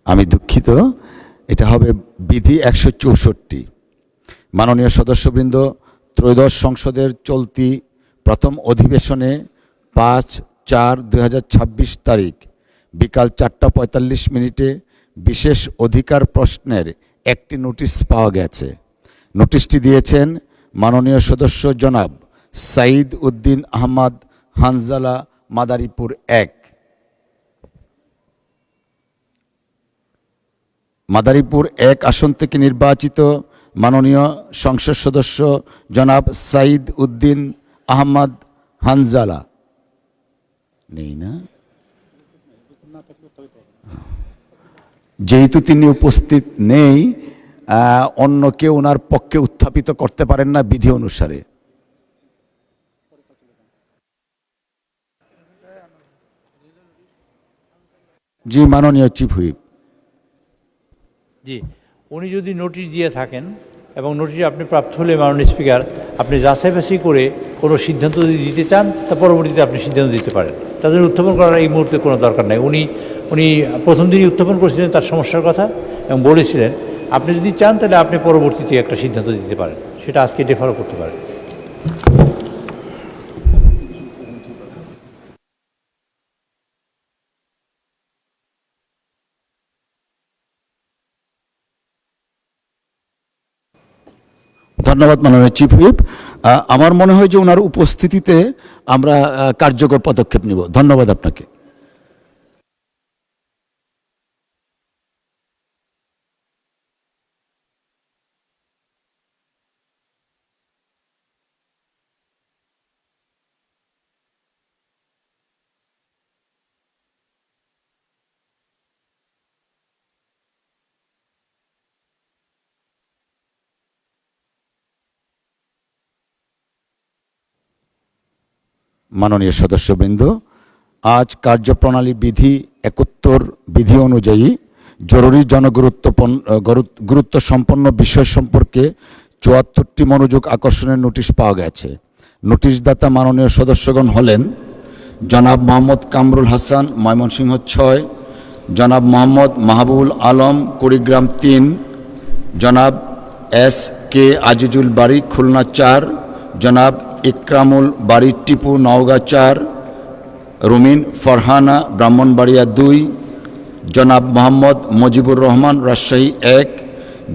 আমি দুঃখিত, এটা হবে বিধি 164। মাননীয় সদস্যবৃন্দ, ত্রয়োদশ সংসদের চলতি প্রথম অধিবেশনে 5/4/2026 তারিখ বিকাল 4:45 বিশেষ অধিকার প্রশ্নের একটি নোটিশ পাওয়া গেছে। নোটিশটি দিয়েছেন মাননীয় সদস্য জনাব সাঈদ উদ্দিন আহমদ হানজালা, মাদারীপুর 1। মাদারীপুর 1 আসন থেকে নির্বাচিত মাননীয় সংসদ সদস্য জনাব সাঈদ উদ্দিন আহমদ হানজালা নেই না? যেহেতু তিনি উপস্থিত নেই, অন্য কেউ ওনার পক্ষে উত্থাপিত করতে পারেন না বিধি অনুসারে। জি মাননীয় চিফ হুইপ। জি, উনি যদি নোটিশ দিয়ে থাকেন এবং নোটিশ আপনি প্রাপ্ত হলে মাননীয় স্পিকার আপনি যাচাই বাছাই করে কোনো সিদ্ধান্ত যদি দিতে চান তা পরবর্তীতে আপনি সিদ্ধান্ত দিতে পারেন। তাদের উত্থাপন করার এই মুহূর্তে কোনো দরকার নাই। উনি প্রথম দিনই উত্থাপন করেছিলেন তার সমস্যার কথা এবং বলেছিলেন আপনি যদি চান তাহলে আপনি পরবর্তীতে একটা সিদ্ধান্ত দিতে পারেন, সেটা আজকে ডেফারও করতে পারেন। ধন্যবাদ মাননীয় চিফ হুইপ। আমার মনে হয় যে ওনার উপস্থিতিতে আমরা কার্যকর পদক্ষেপ নিব। ধন্যবাদ আপনাকে। মাননীয় সদস্যবৃন্দ, আজ কার্যপ্রণালী বিধি 71 বিধি অনুযায়ী জরুরি গুরুত্ব সম্পন্ন বিষয় সম্পর্কে 74টি মনোযোগ আকর্ষণের নোটিশ পাওয়া গেছে। নোটিশদাতা মাননীয় সদস্যগণ হলেন জনাব মোহাম্মদ কামরুল হাসান, ময়মনসিংহ 6, জনাব মোহাম্মদ মাহবুবুল আলম, কুড়িগ্রাম 3, জনাব SK আজিজুল বাড়ি, খুলনা 4, জনাব ইকরামুল বাড়ি টিপু, নওগাঁ 4, রুমিন ফরহানা, ব্রাহ্মণবাড়িয়া 2, জনাব মোহাম্মদ মুজিবুর রহমান, রাজশাহী 1,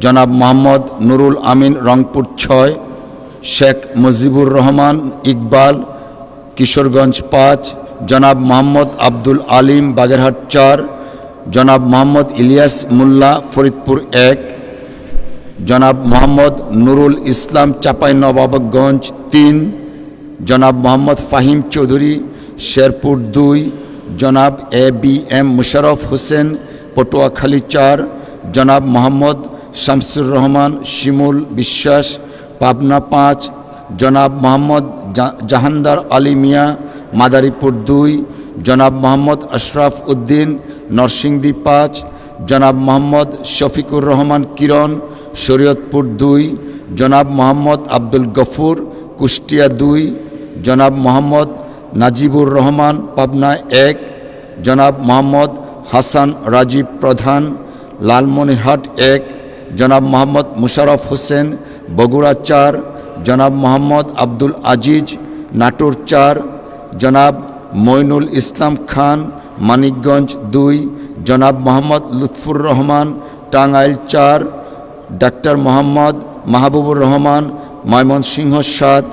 জনাব মোহাম্মদ নুরুল আমিন, রংপুর 6, শেখ মুজিবুর রহমান ইকবাল, কিশোরগঞ্জ 5, জনাব মোহাম্মদ আব্দুল আলিম, বাগেরহাট 4, জনাব মোহাম্মদ ইলিয়াস মোল্লা, ফরিদপুর 1, জনাব মোহাম্মদ নুরুল ইসলাম, চাঁপাইনবাবগঞ্জ 3, জনাব মোহাম্মদ ফাহিম চৌধুরী, শেরপুর 2, জনাব ABM মুশারফ হোসেন, পটুয়াখালী 4, জনাব মোহাম্মদ শামসুর রহমান শিমুল বিশ্বাস, পাবনা 5, জনাব মোহাম্মদ জাহানদার আলী মিয়া, মাদারীপুর 2, জনাব মোহাম্মদ আশরাফ উদ্দিন, নরসিংদী 5, জনাব মোহাম্মদ শফিকুর রহমান কিরণ, শরীয়তপুর 2, জনাব মোহাম্মদ আব্দুল গফুর, কুষ্টিয়া 2, জনাব মোহাম্মদ নাজিবুর রহমান, পাবনা 1, জনাব মোহাম্মদ হাসান রাজীব প্রধান, লালমনিরহাট 1, জনাব মোহাম্মদ মুশারফ হোসেন, বগুড়া 4, জনাব মোহাম্মদ আব্দুল আজিজ, নাটোর 4, জনাব মইনুল ইসলাম খান, মানিকগঞ্জ 2, জনাব মোহাম্মদ লুৎফুর রহমান, টাঙ্গাইল 4, ডাক্তার মোহাম্মদ মাহবুবুর রহমান, ময়মনসিংহ 7,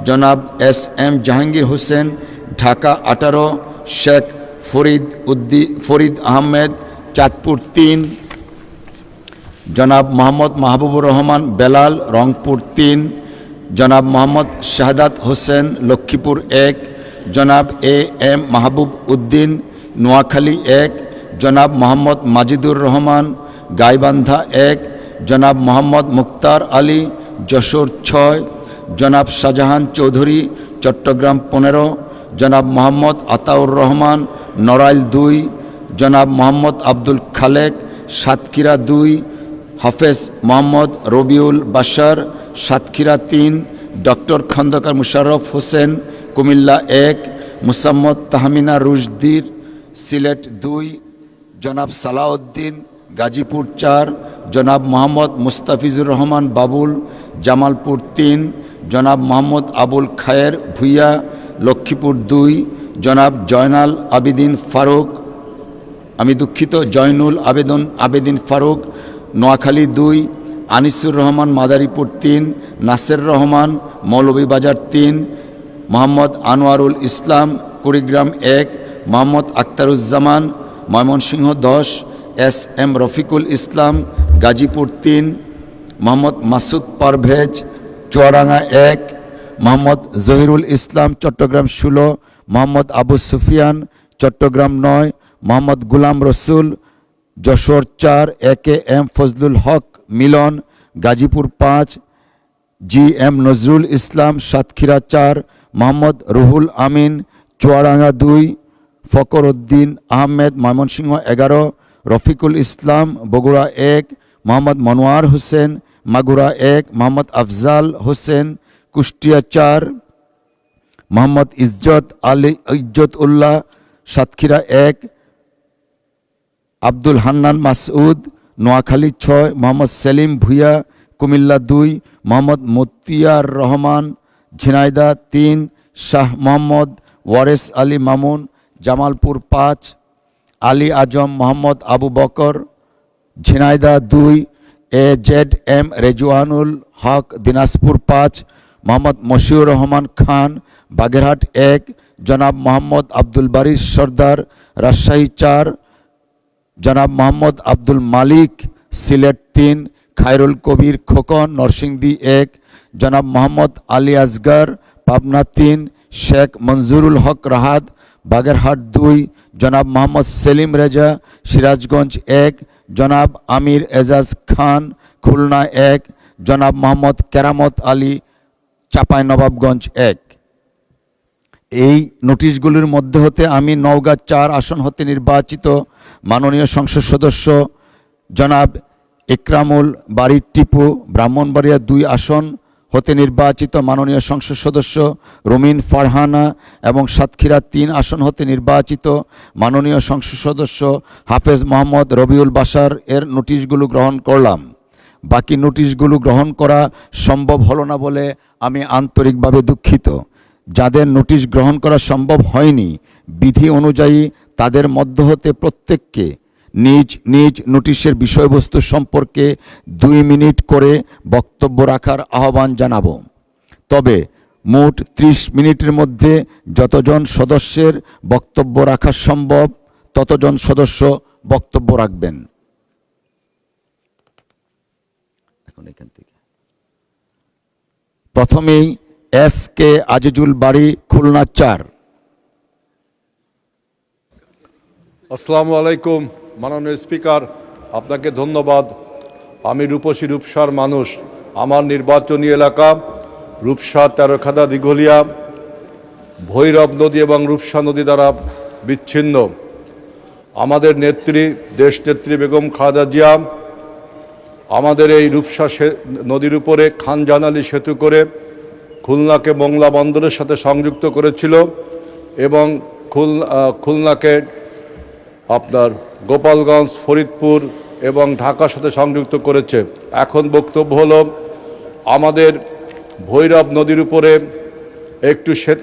জনাব SM জাহাঙ্গীর হোসেন, ঢাকা 18, শেখ ফরিদ আহমেদ, চাঁদপুর 3, জনাব মোহাম্মদ মাহবুবুর রহমান বেলাল, রংপুর 3, জনাব মোহাম্মদ শাহাদাত হোসেন, লক্ষ্মীপুর 1, জনাব AM মাহবুব উদ্দিন, নোয়াখালী 1, জনাব মোহাম্মদ মাজিদুর রহমান, গাইবান্ধা 1, জনাব মোহাম্মদ মুক্তার আলী, যশোর 6, জনাব শাহজাহান চৌধুরী, চট্টগ্রাম 15, জনাব মোহাম্মদ আতাউর রহমান, নড়াইল 2, জনাব মোহাম্মদ আব্দুল খালেক, সাতক্ষীরা 2, হাফেজ মোহাম্মদ রবিউল বাশার, সাতক্ষীরা 3, ডক্টর খন্দকার মুশাররফ হোসেন, কুমিল্লা 1, মুসাম্মদ তাহমিনা রুশদির, সিলেট 2, জনাব সালাউদ্দিন গাজীপুর 4 জনাব মোহাম্মদ মুস্তাফিজুর রহমান বাবুল, জামালপুর 3 জনাব মোহাম্মদ আবুল খায়ের ভুইয়া, লক্ষ্মীপুর 2 জনাব জয়নাল আবেদিন ফারুক, জয়নুল আবেদিন ফারুক, নোয়াখালী 2 আনিসুর রহমান মাদারীপুর 3 নাসের রহমান মৌলভীবাজার 3 মোহাম্মদ আনোয়ারুল ইসলাম কুড়িগ্রাম 1 মোহাম্মদ আখতারুজ্জামান ময়মনসিংহ 10 এস এম রফিকুল ইসলাম গাজীপুর 3 মোহাম্মদ মাসুদ পারভেজ চুয়াডাঙ্গা 1 মোহাম্মদ জহিরুল ইসলাম চট্টগ্রাম 16 মোহাম্মদ আবু সুফিয়ান চট্টগ্রাম 9 মোহাম্মদ গুলাম রসুল যশোর 4 এ K M Fazlul Haque Milan Gazipur 5 G M Nazrul Islam Satkhira 4 Mohammad Ruhul Amin Chuadanga 2 Fakhr Uddin Ahmed Mymensingh 11 Rafiqul Islam Bogura 1 Mohammad Monowar Hossain Magura 1 Mohammad Afzal Hossain Kushtia 4 Mohammad Izzat Ullah Satkhira 1 Abdul Hannan Masud Noakhali 6 Mohammad Selim Bhuiyan Comilla 2 Mohammad Motiar Rahman Jhenaidah 3 Shah Mohammad Wares Ali Mamun Jamalpur 5 Ali Azam Mohammad Abu Bakar Jhenaidah 2 A Z M Rezwanul Haque Dinajpur 5 Mohammad Mashiur Rahman Khan Bagerhat 1 জনাব মোহাম্মদ আব্দুল বারিশ সর্দার রাজশাহী 4 জনাব মোহাম্মদ আব্দুল মালিক সিলেট 3 খায়রুল কবির খোকন নরসিংদী 1 জনাব মোহাম্মদ আলী আসগার পাবনা 3 শেখ মঞ্জুরুল হক রাহাত বাগেরহাট 2 জনাব মোহাম্মদ সেলিম রেজা সিরাজগঞ্জ 1 জনাব আমির এজাজ খান খুলনা 1 জনাব মোহাম্মদ কেরামত আলী চাঁপাইনবাবগঞ্জ 1। এই নোটিশগুলির মধ্যে হতে আমি নওগাঁ 4 আসন হতে নির্বাচিত মাননীয় সংসদ সদস্য জনাব ইকরামুল বারী টিপু, ব্রাহ্মণবাড়িয়া 2 আসন হতে নির্বাচিত মাননীয় সংসদ সদস্য রুমিন ফারহানা এবং সাতক্ষীরা 3 আসন হতে নির্বাচিত মাননীয় সংসদ সদস্য হাফেজ মোহাম্মদ রবিউল বাশার এর নোটিশগুলো গ্রহণ করলাম। বাকি নোটিশগুলো গ্রহণ করা সম্ভব হলো না বলে আমি আন্তরিকভাবে দুঃখিত। যাদের নোটিশ গ্রহণ করা সম্ভব হয়নি, বিধি অনুযায়ী তাদের মধ্য হতে প্রত্যেককে নিজ নিজ নোটিশের বিষয়বস্তু সম্পর্কে 2 মিনিট করে বক্তব্য রাখার আহ্বান জানাব। তবে মোট 30 মিনিটের মধ্যে যতজন সদস্যের বক্তব্য রাখা সম্ভব ততজন সদস্য বক্তব্য রাখবেন। এখন এখান থেকে প্রথমেই এস কে আজিজুল বাড়ি খুলনা 4। আসসালামু আলাইকুম মাননীয় স্পিকার, আপনাকে ধন্যবাদ। আমি রূপসী রূপসার মানুষ। আমার নির্বাচনী এলাকা রূপসা তেরোখাদা দিঘলিয়া ভৈরব নদী এবং রূপসা নদী দ্বারা বিচ্ছিন্ন। আমাদের নেত্রী দেশনেত্রী বেগম খালেদা জিয়া আমাদের এই রূপসা নদীর উপরে খানজানালি সেতু করে খুলনাকে মোংলা বন্দরের সাথে সংযুক্ত করেছিল এবং খুলনাকে আপনার গোপালগঞ্জ, ফরিদপুর এবং ঢাকার সাথে সংযুক্ত করেছে। এখন বক্তব্য হলো আমাদের ভৈরব নদীর উপরে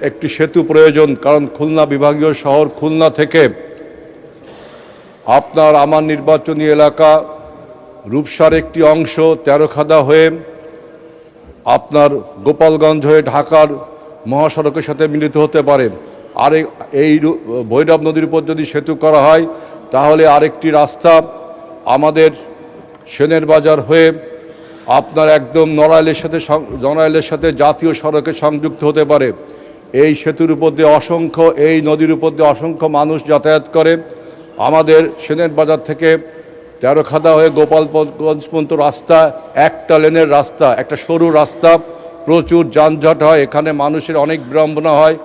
একটি সেতু প্রয়োজন, কারণ খুলনা বিভাগীয় শহর খুলনা থেকে আমার নির্বাচনী এলাকা রূপসার একটি অংশ তেরোখাদা হয়ে আপনার গোপালগঞ্জ হয়ে ঢাকার মহাসড়কের সাথে মিলিত হতে পারে। আর এই ভৈরব নদীর উপর যদি সেতু করা হয় তাহলে আরেকটি রাস্তা আমাদের সেনের বাজার হয়ে আপনার একদম নড়াইলের সাথে জাতীয় সড়কে সংযুক্ত হতে পারে। এই সেতুর উপর দিয়ে এই নদীর উপর দিয়ে অসংখ্য মানুষ যাতায়াত করে। আমাদের সেনের বাজার থেকে তেরোখাদা হয়ে গোপালগঞ্জ পর্যন্ত রাস্তা একটা লেনের রাস্তা, একটা সরু রাস্তা, প্রচুর যানজট হয়। এখানে মানুষের অনেক বিড়ম্বনা হয়,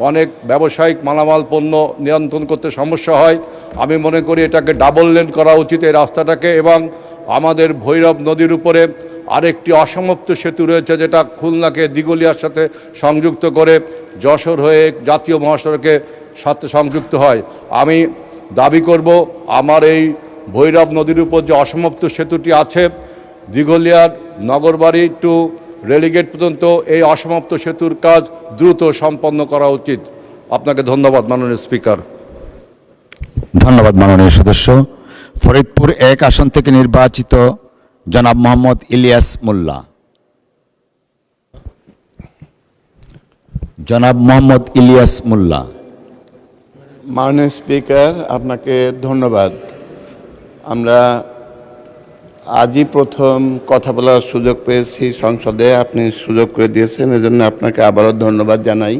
অনেক ব্যবসায়িক মালামাল পণ্য নিয়ন্ত্রণ করতে সমস্যা হয়। আমি মনে করি এটাকে ডাবল লেন করা উচিত এই রাস্তাটাকে। এবং আমাদের ভৈরব নদীর উপরে আরেকটি অসমাপ্ত সেতু রয়েছে, যেটা খুলনাকে দিঘলিয়ার সাথে সংযুক্ত করে যশোর হয়ে জাতীয় মহাসড়কের সাথে সংযুক্ত হয়। আমি দাবি করব আমার এই ভৈরব নদীর উপর যে অসমাপ্ত সেতুটি আছে দিঘলিয়ার নগরবাড়ি টু রেলিগেট পর্যন্ত এই অসমাপ্ত সেতুর কাজ দ্রুত সম্পন্ন করা উচিত। আপনাকে ধন্যবাদ মাননীয় স্পিকার। ধন্যবাদ মাননীয় সদস্য। ফরিদপুর 1 আসন থেকে নির্বাচিত জনাব মোহাম্মদ ইলিয়াস মোল্লা। জনাব মোহাম্মদ ইলিয়াস মোল্লা। মাননীয় স্পিকার, আপনাকে ধন্যবাদ। আমরা আজই প্রথম কথা বলার সুযোগ পেয়েছি সংসদে, আপনি সুযোগ করে দিয়েছেন, এজন্য আপনাকে আবারও ধন্যবাদ জানাই।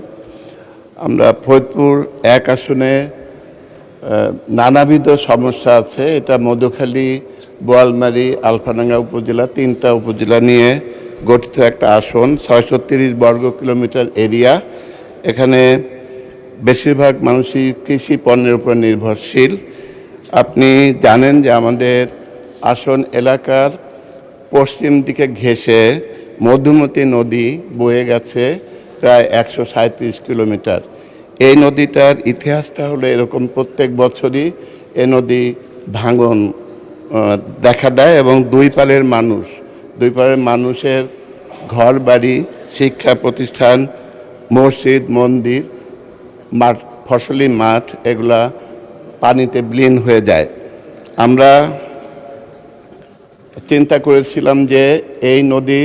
আমরা ফরিদপুর 1 আসনে নানাবিধ সমস্যা আছে। এটা মধুখালী, বোয়ালমারী, আলফাডাঙ্গা উপজেলা, 3টা উপজেলা নিয়ে গঠিত একটা আসন, 630 বর্গ কিলোমিটার এরিয়া। এখানে বেশিরভাগ মানুষই কৃষি পণ্যের উপর নির্ভরশীল। আপনি জানেন যে আমাদের আসন এলাকার পশ্চিম দিকে ঘেঁষে মধুমতি নদী বয়ে গেছে প্রায় 137 কিলোমিটার। এই নদীটার ইতিহাসটা হলো এরকম, প্রত্যেক বছরই এ নদী ভাঙন দেখা দেয় এবং দুই পারের মানুষের ঘর বাড়ি, শিক্ষা প্রতিষ্ঠান, মসজিদ, মন্দির, মাঠ, ফসলি মাঠ, এগুলা পানিতে বিলীন হয়ে যায়। আমরা চিন্তা করেছিলাম যে এই নদী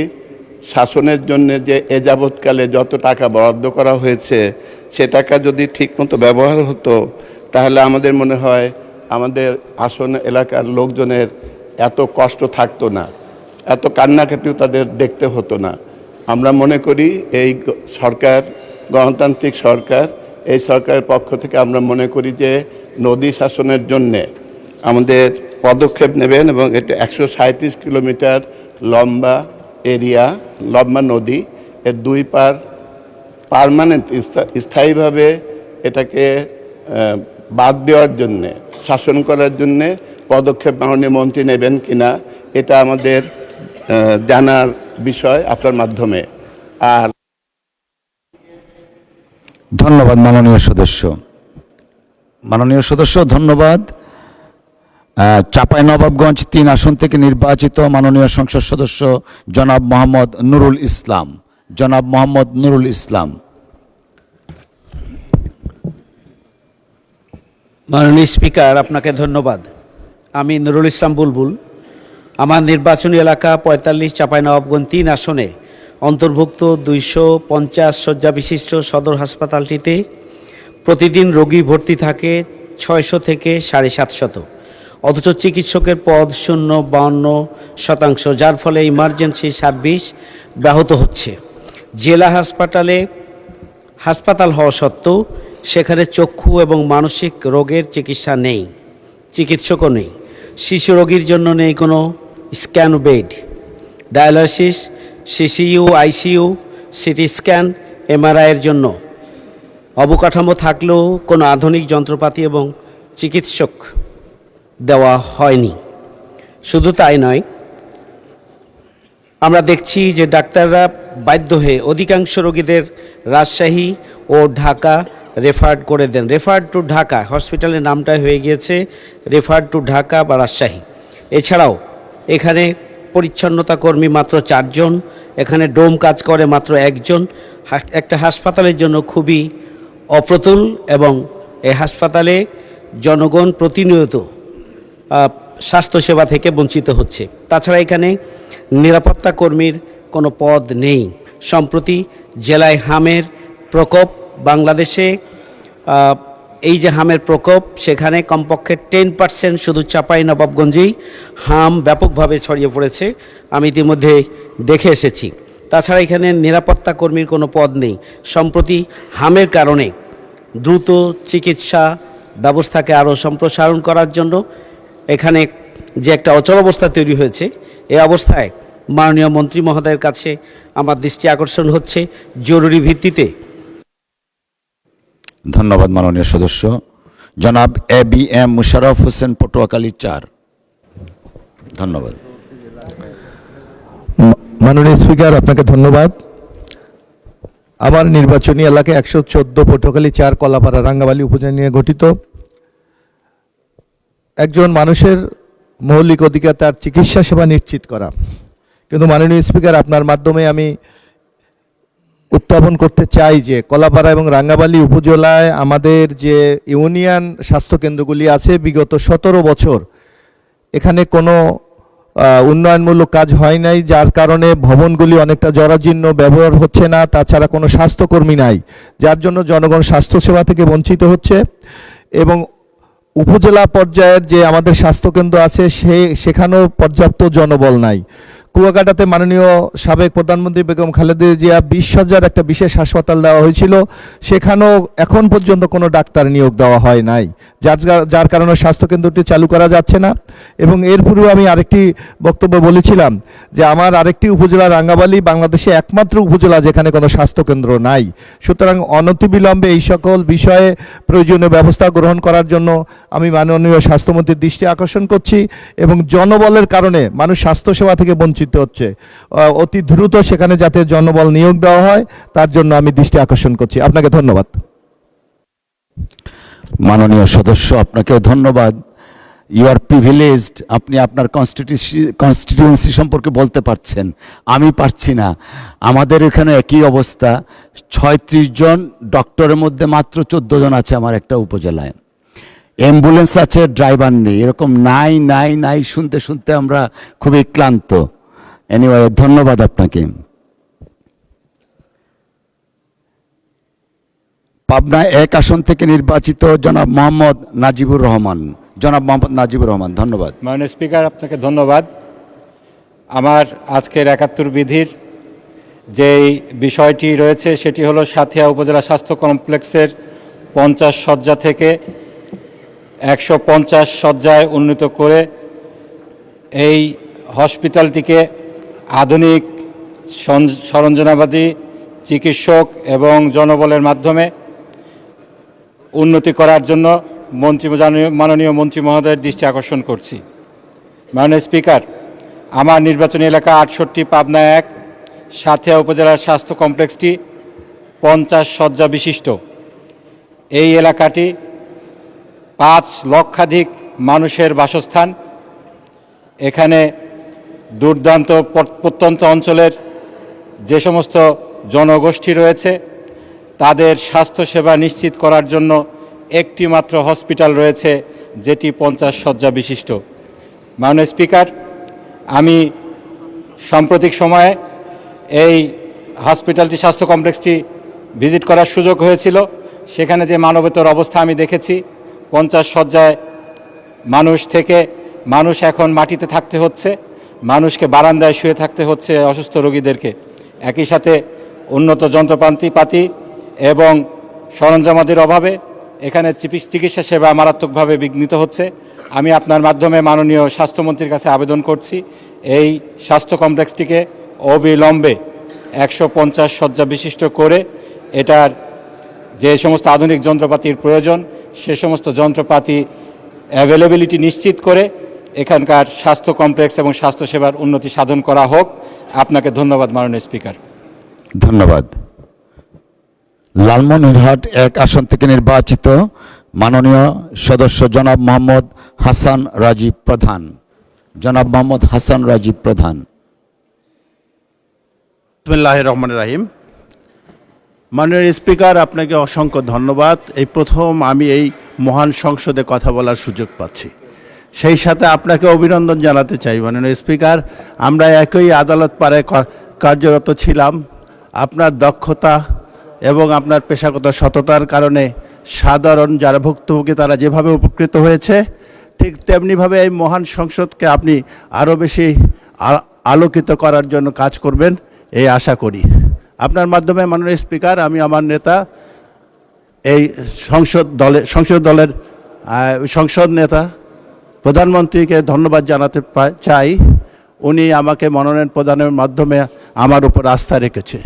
শাসনের জন্য যে এ যাবৎকালে যত টাকা বরাদ্দ করা হয়েছে সে টাকা যদি ঠিকমতো ব্যবহার হতো তাহলে আমাদের মনে হয় আমাদের আসন এলাকার লোকজনের এত কষ্ট থাকতো না, এত কান্নাকাটিও তাদের দেখতে হতো না। আমরা মনে করি এই সরকার গণতান্ত্রিক সরকার, এই সরকারের পক্ষ থেকে আমরা মনে করি যে নদী শাসনের জন্যে আমাদের পদক্ষেপ নেবেন এবং এটা 137 কিলোমিটার লম্বা এরিয়া, লম্বা নদী, এর দুই পার পার্মানেন্ট স্থায়ীভাবে এটাকে বাদ দেওয়ার জন্যে, শাসন করার জন্যে পদক্ষেপ মাননীয় মন্ত্রী নেবেন কিনা এটা আমাদের জানার বিষয় আপনার মাধ্যমে। আর ধন্যবাদ মাননীয় সদস্য। মাননীয় সদস্য ধন্যবাদ। চাঁপাইনবাবগঞ্জ 3 আসন থেকে নির্বাচিত মাননীয় সংসদ সদস্য জনাব মোহাম্মদ নুরুল ইসলাম। জনাব মোহাম্মদ নুরুল ইসলাম। মাননীয় স্পিকার, আপনাকে ধন্যবাদ। আমি নুরুল ইসলাম বুলবুল। আমার নির্বাচনী এলাকা 45 চাঁপাইনবাবগঞ্জ 3 আসনে অন্তর্ভুক্ত 250 শয্যা বিশিষ্ট সদর হাসপাতালটিতে প্রতিদিন রোগী ভর্তি থাকে 600 থেকে 750, অথচ চিকিৎসকের পদ শূন্য 52%, যার ফলে ইমার্জেন্সি সার্ভিস ব্যাহত হচ্ছে। জেলা হাসপাতাল হওয়া সত্ত্বেও সেখানে চক্ষু এবং মানসিক রোগের চিকিৎসা নেই, চিকিৎসকও নেই। শিশু রোগীর জন্য নেই কোনো scan bed, dialysis, CCU, ICU, CT scan, এমআরআইয়ের জন্য অবকাঠামো থাকলেও কোনো আধুনিক যন্ত্রপাতি এবং চিকিৎসক দেওয়া হয়নি। শুধু তাই নয়, আমরা দেখছি যে ডাক্তাররা বাধ্য হয়ে অধিকাংশ রোগীদের রাজশাহী ও ঢাকা রেফার্ড করে দেন। রেফার্ড টু ঢাকা, হসপিটালের নামটাই হয়ে গিয়েছে রেফার্ড টু ঢাকা বা রাজশাহী। এছাড়াও এখানে পরিচ্ছন্নতা কর্মী মাত্র 4 জন, এখানে ডোম কাজ করে মাত্র 1 জন। একটা হাসপাতালের জন্য খুবই অপ্রতুল এবং এই হাসপাতালে জনগণ প্রতিনিয়ত স্বাস্থ্যসেবা থেকে বঞ্চিত হচ্ছে। তাছাড়া এখানে নিরাপত্তা কর্মীর কোনো পদ নেই। সম্প্রতি জেলায় হামের প্রকোপ, বাংলাদেশে এই যে হামের প্রকোপ, সেখানে কমপক্ষে 10% শুধু চাঁপাইনবাবগঞ্জেই হাম ব্যাপকভাবে ছড়িয়ে পড়েছে, আমি ইতিমধ্যে দেখে এসেছি। তাছাড়া এখানে নিরাপত্তা কর্মীর কোনো পদ নেই। সম্প্রতি হামের কারণে দ্রুত চিকিৎসা ব্যবস্থাকে আরও সম্প্রসারণ করার জন্য এখানে যে একটা অচল অবস্থা তৈরি হয়েছে, এই অবস্থায় মাননীয় মন্ত্রী মহোদয়ের কাছে আমার দৃষ্টি আকর্ষণ হচ্ছে জরুরি ভিত্তিতে। ধন্যবাদ মাননীয় সদস্য। জনাব ABM মুশাররফ হোসেন, পটুয়াখালী 4। ধন্যবাদ মাননীয় স্পিকার, আপনাকে ধন্যবাদ। আমার নির্বাচনী এলাকা 114 পটুয়াখালী 4 কলাপাড়া রাঙ্গাবালী উপজেলা নিয়ে গঠিত। একজন মানুষের মৌলিক অধিকার তার চিকিৎসা সেবা নিশ্চিত করা। কিন্তু মাননীয় স্পিকার, আপনার মাধ্যমে আমি উত্থাপন করতে চাই যে কলাপাড়া এবং রাঙ্গাবালী উপজেলায় আমাদের যে ইউনিয়ন স্বাস্থ্যকেন্দ্রগুলি আছে, বিগত 17 বছর এখানে কোনো উন্নয়নমূলক কাজ হয় নাই, যার কারণে ভবনগুলি অনেকটা জরাজীর্ণ, ব্যবহার হচ্ছে না, তাছাড়া কোনো স্বাস্থ্যকর্মী নাই, যার জন্য জনগণ স্বাস্থ্যসেবা থেকে বঞ্চিত হচ্ছে। এবং উপজেলা পর্যায়ের যে আমাদের স্বাস্থ্যকেন্দ্র আছে সেখানেও পর্যাপ্ত জনবল নাই। কুয়াকাটাতে মাননীয় সাবেক প্রধানমন্ত্রী বেগম খালেদা জিয়া 20 শয্যার একটা বিশেষ হাসপাতাল দেওয়া হয়েছিল, সেখানেও এখন পর্যন্ত কোনো ডাক্তার নিয়োগ দেওয়া হয় নাই, যার কারণে স্বাস্থ্যকেন্দ্রটি চালু করা যাচ্ছে না। এবং এর পূর্বে আমি আরেকটি বক্তব্য বলেছিলাম যে আমার আরেকটি উপজেলা রাঙ্গাবালী বাংলাদেশে একমাত্র উপজেলা যেখানে কোনো স্বাস্থ্যকেন্দ্র নাই। সুতরাং অনতিবিলম্বে এই সকল বিষয়ে প্রয়োজনীয় ব্যবস্থা গ্রহণ করার জন্য আমি মাননীয় স্বাস্থ্যমন্ত্রীর দৃষ্টি আকর্ষণ করছি। এবং জনবলের কারণে মানুষ স্বাস্থ্যসেবা থেকে বঞ্চিত হচ্ছে, অতি দ্রুত সেখানে যাতে জনবল নিয়োগ দেওয়া হয় তার জন্য আমি দৃষ্টি আকর্ষণ করছি। আপনাকে ধন্যবাদ। মাননীয় সদস্য, আপনাকেও ধন্যবাদ। ইউ আর প্রিভিলেজড, আপনি আপনার কনস্টিটিউয়েন্সি সম্পর্কে বলতে পারছেন, আমি পারছি না। আমাদের এখানে একই অবস্থা, 36 জন ডক্টরের মধ্যে মাত্র 14 জন আছে আমার একটা উপজেলায়। অ্যাম্বুলেন্স আছে, ড্রাইভার নেই। এরকম নাই নাই নাই শুনতে শুনতে আমরা খুবই ক্লান্ত। এনিওয়ে, ধন্যবাদ আপনাকে। পাবনা 1 আসন থেকে নির্বাচিত জনাব মোহাম্মদ নাজিবুর রহমান। জনাব মোহাম্মদ নাজিবুর রহমান, ধন্যবাদ। মাননীয় স্পিকার, আপনাকে ধন্যবাদ। আমার আজকের 71 বিধির যেই বিষয়টি রয়েছে সেটি হলো সাঁথিয়া উপজেলা স্বাস্থ্য কমপ্লেক্সের 50 শয্যা থেকে 150 শয্যায় উন্নীত করে এই হসপিটালটিকে আধুনিক সরঞ্জামাদি চিকিৎসক এবং জনবলের মাধ্যমে উন্নতি করার জন্য মাননীয় মন্ত্রী মহোদয়ের দৃষ্টি আকর্ষণ করছি। মাননীয় স্পিকার, আমার নির্বাচনী এলাকা 68 পাবনা 1 সাঁথিয়া উপজেলার স্বাস্থ্য কমপ্লেক্সটি 50 শয্যা বিশিষ্ট। এই এলাকাটি 5 লক্ষাধিক মানুষের বাসস্থান। এখানে দুর্দান্ত প্রত্যন্ত অঞ্চলের যে সমস্ত জনগোষ্ঠী রয়েছে তাদের স্বাস্থ্যসেবা নিশ্চিত করার জন্য একটি মাত্র হসপিটাল রয়েছে, যেটি 50 শয্যা বিশিষ্ট। মাননীয় স্পিকার, আমি সাম্প্রতিক সময়ে এই হসপিটালটি স্বাস্থ্য কমপ্লেক্সটি ভিজিট করার সুযোগ হয়েছিল। সেখানে যে মানবেতর অবস্থা আমি দেখেছি, 50 শয্যায় মানুষ এখন মাটিতে থাকতে হচ্ছে, মানুষকে বারান্দায় শুয়ে থাকতে হচ্ছে অসুস্থ রোগীদেরকে। একই সাথে উন্নত যন্ত্রপাতি এবং সরঞ্জামাদির অভাবে এখানে চিকিৎসা সেবা মারাত্মকভাবে বিঘ্নিত হচ্ছে। আমি আপনার মাধ্যমে মাননীয় স্বাস্থ্যমন্ত্রীর কাছে আবেদন করছি, এই স্বাস্থ্য কমপ্লেক্সটিকে অবিলম্বে 150 শয্যা বিশিষ্ট করে এটার যে সমস্ত আধুনিক যন্ত্রপাতির প্রয়োজন সে সমস্ত যন্ত্রপাতি অ্যাভেলেবিলিটি নিশ্চিত করে এখানকার স্বাস্থ্য কমপ্লেক্স এবং স্বাস্থ্যসেবার উন্নতি সাধন করা হোক। আপনাকে ধন্যবাদ মাননীয় স্পিকার। ধন্যবাদ। লালমনিরহাট 1 আসন থেকে নির্বাচিত মাননীয় সদস্য জনাব মোহাম্মদ হাসান রাজীব প্রধান। জনাব মোহাম্মদ হাসান রাজীব প্রধান। বিসমিল্লাহির রহমানির রহিম। মাননীয় স্পিকার, আপনাকে অসংখ্য ধন্যবাদ। এই প্রথম আমি এই মহান সংসদে কথা বলার সুযোগ পাচ্ছি, সেই সাথে আপনাকে অভিনন্দন জানাতে চাই। মাননীয় স্পিকার, আমরা একই আদালত পাড়ায় কার্যরত ছিলাম। আপনার দক্ষতা এবং আপনার পেশাগত সততার কারণে সাধারণ যারা ভুক্তভোগী তারা যেভাবে উপকৃত হয়েছে, ঠিক তেমনিভাবে এই মহান সংসদকে আপনি আরও বেশি আলোকিত করার জন্য কাজ করবেন এই আশা করি। আপনার মাধ্যমে মাননীয় স্পিকার, আমি আমার নেতা এই সংসদ নেতা প্রধানমন্ত্রীকে ধন্যবাদ জানাতে চাই। উনি আমাকে মনোনয়ন প্রদানের মাধ্যমে আমার উপর আস্থা রেখেছে।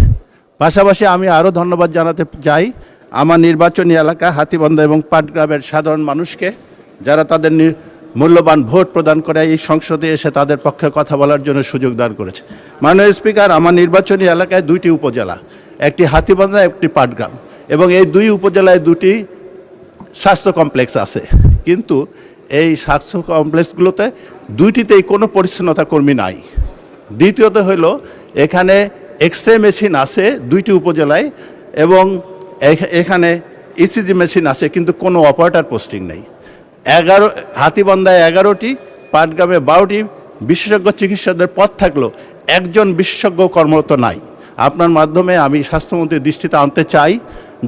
পাশাপাশি আমি আরও ধন্যবাদ জানাতে চাই আমার নির্বাচনী এলাকা হাতীবান্ধা এবং পাটগ্রামের সাধারণ মানুষকে, যারা তাদের মূল্যবান ভোট প্রদান করে এই সংসদে এসে তাদের পক্ষে কথা বলার জন্য সুযোগ দান করেছে। মাননীয় স্পিকার, আমার নির্বাচনী এলাকায় 2টি উপজেলা, একটি হাতীবান্ধা একটি পাটগ্রাম, এবং এই 2 উপজেলায় 2টি স্বাস্থ্য কমপ্লেক্স আছে। কিন্তু এই স্বাস্থ্য কমপ্লেক্সগুলোতে দুইটিতেই কোনো পরিচ্ছন্নতা কর্মী নাই। দ্বিতীয়ত হইল এখানে এক্সরে মেশিন আছে 2টি উপজেলায় এবং এখানে ইসিজি মেশিন আছে, কিন্তু কোনো অপারেটর পোস্টিং নেই। হাতীবান্ধায় 11টি, পাটগ্রামে 12টি বিশেষজ্ঞ চিকিৎসকদের পদ থাকলেও একজন বিশেষজ্ঞ কর্মরত নাই। আপনার মাধ্যমে আমি স্বাস্থ্যমন্ত্রীর দৃষ্টিতে আনতে চাই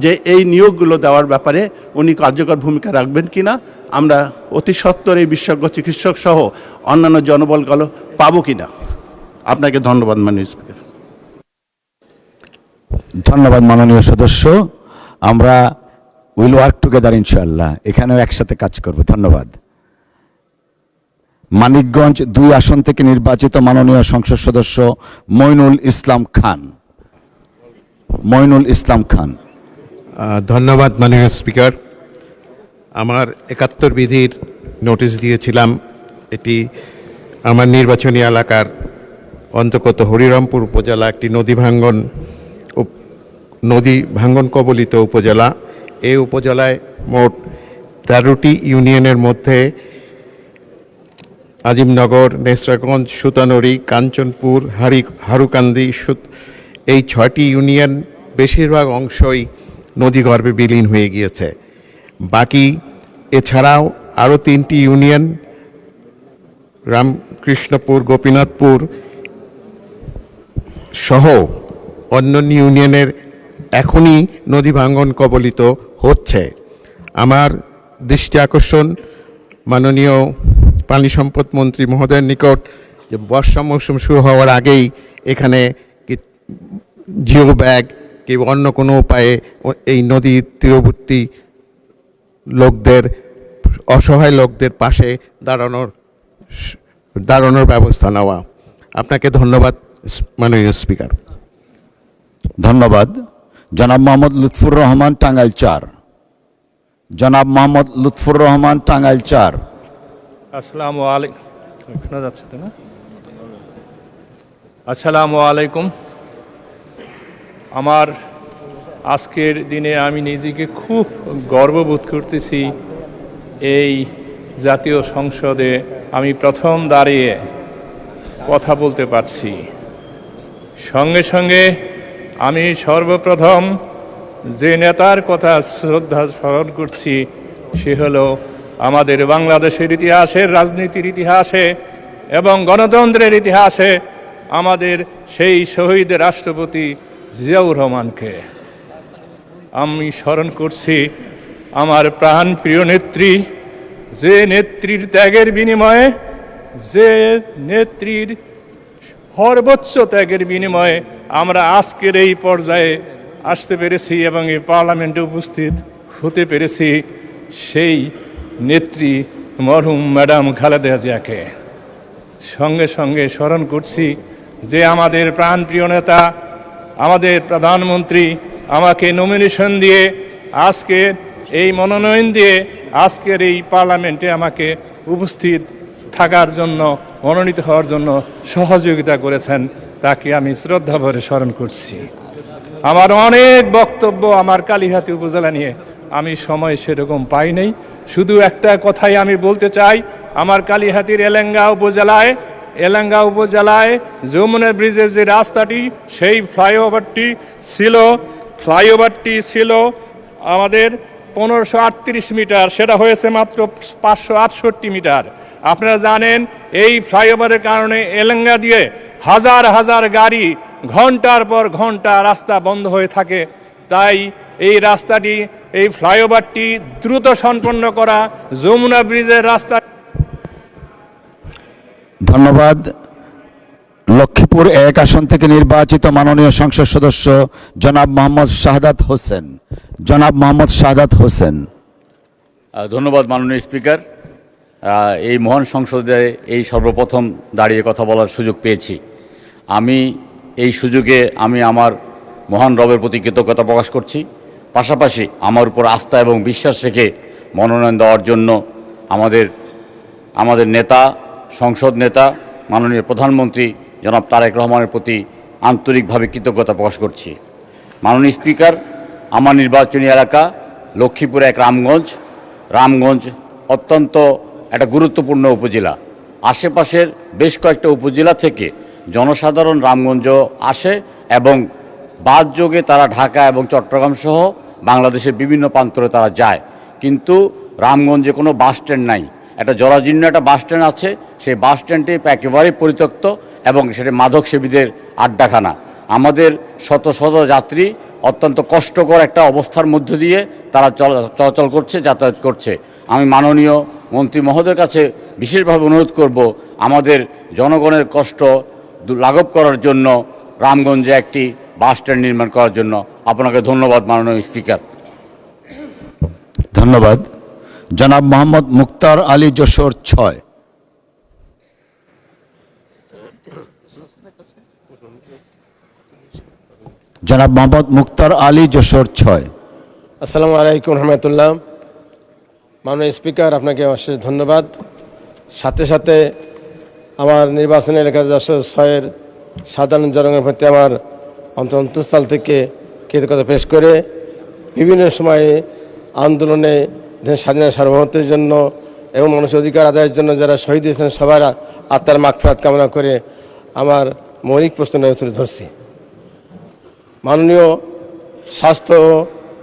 যে এই নিয়োগগুলো দেওয়ার ব্যাপারে উনি কার্যকর ভূমিকা রাখবেন কিনা, আমরা অতি সত্বর এই বিশেষজ্ঞ চিকিৎসক সহ অন্যান্য জনবলগুলো পাবো কিনা। আপনাকে ধন্যবাদ মাননীয় স্পিকার। ধন্যবাদ মাননীয় সদস্য। আমরা উইল ওয়ার্ক টুগেদার ইনশাআল্লাহ, এখানেও একসাথে কাজ করব। ধন্যবাদ। মানিকগঞ্জ 2 আসন থেকে নির্বাচিত মাননীয় সংসদ সদস্য মইনুল ইসলাম খান। মইনুল ইসলাম খান। ধন্যবাদ মাননীয় স্পিকার। আমার 71 বিধির নোটিশ দিয়েছিলাম। এটি আমার নির্বাচনী এলাকার অন্তর্গত হরিরামপুর উপজেলা, একটি নদী ভাঙ্গন কবলিত উপজেলা। এই উপজেলায় মোট 13টি ইউনিয়নের মধ্যে আজিমনগর, নেসরাগঞ্জ, সুতানড়ি, কাঞ্চনপুর, হারুকান্দি, এই 6টি ইউনিয়ন বেশিরভাগ অংশই নদীগর্ভে বিলীন হয়ে গিয়েছে। বাকি এছাড়াও আরও 3টি ইউনিয়ন রামকৃষ্ণপুর, গোপীনাথপুর সহ অন্যান্য ইউনিয়নের এখনই নদী ভাঙ্গন কবলিত হচ্ছে। আমার দৃষ্টি আকর্ষণ মাননীয় পানি সম্পদ মন্ত্রী মহোদয়ের নিকট যে বর্ষা মৌসুম শুরু হওয়ার আগেই এখানে জিও ব্যাগ কিংবা অন্য কোনো উপায়ে এই নদীর তীরবর্তী লোকদের, অসহায় লোকদের পাশে দাঁড়ানোর ব্যবস্থা নেওয়া। আপনাকে ধন্যবাদ মাননীয় স্পিকার। ধন্যবাদ। জনাব মোহাম্মদ লুৎফুর রহমান, টাঙ্গাইল 4। জনাব মোহাম্মদ লুৎফুর রহমান, টাঙ্গাইল 4। আসসালামু আলাইকুম। শোনা যাচ্ছে তো না? আসসালামু আলাইকুম। আমার আজকের দিনে আমি নিজেকে খুব গর্ববোধ করতেছি। এই জাতীয় সংসদে আমি প্রথম দাঁড়িয়ে কথা বলতে পারছি। সঙ্গে সঙ্গে আমি সর্বপ্রথম যে নেতার কথা শ্রদ্ধা স্মরণ করছি সে হলো আমাদের বাংলাদেশের ইতিহাসের, রাজনীতির ইতিহাসে এবং গণতন্ত্রের ইতিহাসে আমাদের সেই শহীদ রাষ্ট্রপতি জিয়াউর রহমানকে। আমি স্মরণ করছি আমার প্রাণ প্রিয় নেত্রী, যে নেত্রীর ত্যাগের বিনিময়ে, যে নেত্রীর সর্বোচ্চ ত্যাগের বিনিময়ে আমরা আজকের এই পর্যায়ে আসতে পেরেছি এবং এই পার্লামেন্টে উপস্থিত হতে পেরেছি, সেই নেত্রী মরহুম ম্যাডাম খালেদা জিয়াকে। সঙ্গে সঙ্গে স্মরণ করছি যে আমাদের প্রাণপ্রিয় নেতা, আমাদের প্রধানমন্ত্রী আমাকে নমিনেশন দিয়ে, আজকে এই মনোনয়ন দিয়ে আজকের এই পার্লামেন্টে আমাকে উপস্থিত থাকার জন্য, মনোনীত হওয়ার জন্য সহযোগিতা করেছেন, তাকে আমি শ্রদ্ধা ভরে স্মরণ করছি। আমার অনেক বক্তব্য আমার কালীহাতি উপজেলা নিয়ে, আমি সময় সেরকম পাই নাই। শুধু একটা কথাই আমি বলতে চাই, আমার কালীহাতির এলেঙ্গা উপজেলায় যমুনা ব্রিজের যে রাস্তাটি, সেই ফ্লাইওভারটি ছিল আমাদের 1538 মিটার, সেটা হয়েছে মাত্র 568 মিটার। আপনারা জানেন এই ফ্লাইওভারের কারণে এলেঙ্গা দিয়ে হাজার হাজার গাড়ি ঘন্টার পর ঘন্টা রাস্তা বন্ধ হয়ে থাকে। তাই এই রাস্তাটি, এই ফ্লাইওভারটি দ্রুত সম্পন্ন করা, যমুনা ব্রিজের রাস্তা। ধন্যবাদ। লক্ষ্মীপুর 1 আসন থেকে নির্বাচিত মাননীয় সংসদ সদস্য জনাব মোহাম্মদ শাহাদাত হোসেন। জনাব মোহাম্মদ শাহাদাত হোসেন। ধন্যবাদ মাননীয় স্পিকার। এই মহান সংসদে এই সর্বপ্রথম দাঁড়িয়ে কথা বলার সুযোগ পেয়েছি। আমি এই সুযোগে আমার মহান রবের প্রতি কৃতজ্ঞতা প্রকাশ করছি। পাশাপাশি আমার উপর আস্থা এবং বিশ্বাস রেখে মনোনয়ন দেওয়ার জন্য আমাদের নেতা, সংসদ নেতা মাননীয় প্রধানমন্ত্রী জনাব তারেক রহমানের প্রতি আন্তরিকভাবে কৃতজ্ঞতা প্রকাশ করছি। মাননীয় স্পিকার, আমার নির্বাচনী এলাকা লক্ষ্মীপুর 1 রামগঞ্জ অত্যন্ত একটা গুরুত্বপূর্ণ উপজেলা। আশেপাশের বেশ কয়েকটা উপজেলা থেকে জনসাধারণ রামগঞ্জ আসে এবং বাস যোগে তারা ঢাকা এবং চট্টগ্রাম সহ বাংলাদেশের বিভিন্ন প্রান্তরে তারা যায়। কিন্তু রামগঞ্জে কোনো বাস স্ট্যান্ড নাই। একটা জরাজীর্ণ একটা বাস স্ট্যান্ড আছে, সেই বাস স্ট্যান্ডটি একেবারেই পরিত্যক্ত এবং সেটা মাদক সেবীদের আড্ডাখানা। আমাদের শত শত যাত্রী অত্যন্ত কষ্টকর একটা অবস্থার মধ্য দিয়ে তারা চলাচল করছে, যাতায়াত করছে। আমি মাননীয় মন্ত্রী মহোদয়ের কাছে বিশেষভাবে অনুরোধ করব আমাদের জনগণের কষ্ট লাঘব করার জন্য রামগঞ্জে একটি বাস স্ট্যান্ড নির্মাণ করার জন্য। আপনাকে ধন্যবাদ মাননীয় স্পিকার। ধন্যবাদ। জনাব মোহাম্মদ মুক্তার আলী, যশোর 6। জনাব মোহাম্মদ মুক্তার আলী, যশোর 6। আসসালামু আলাইকুম রহমতুল্লাহ। মাননীয় স্পিকার, আপনাকে অশেষ ধন্যবাদ। সাথে সাথে আমার নির্বাচনী এলাকা যশোর 6-এর সাধারণ জনগণের প্রতি আমার অন্তঃস্থল থেকে কৃতজ্ঞতা পেশ করে বিভিন্ন সময়ে আন্দোলনে স্বাধীনতা সার্বভৌমত্বের জন্য এবং মানুষের অধিকার আদায়ের জন্য যারা শহীদ হয়েছেন সবার আত্মার মাগফিরাত কামনা করে আমার মৌলিক প্রশ্ন তুলে ধরছি। মাননীয় স্বাস্থ্য ও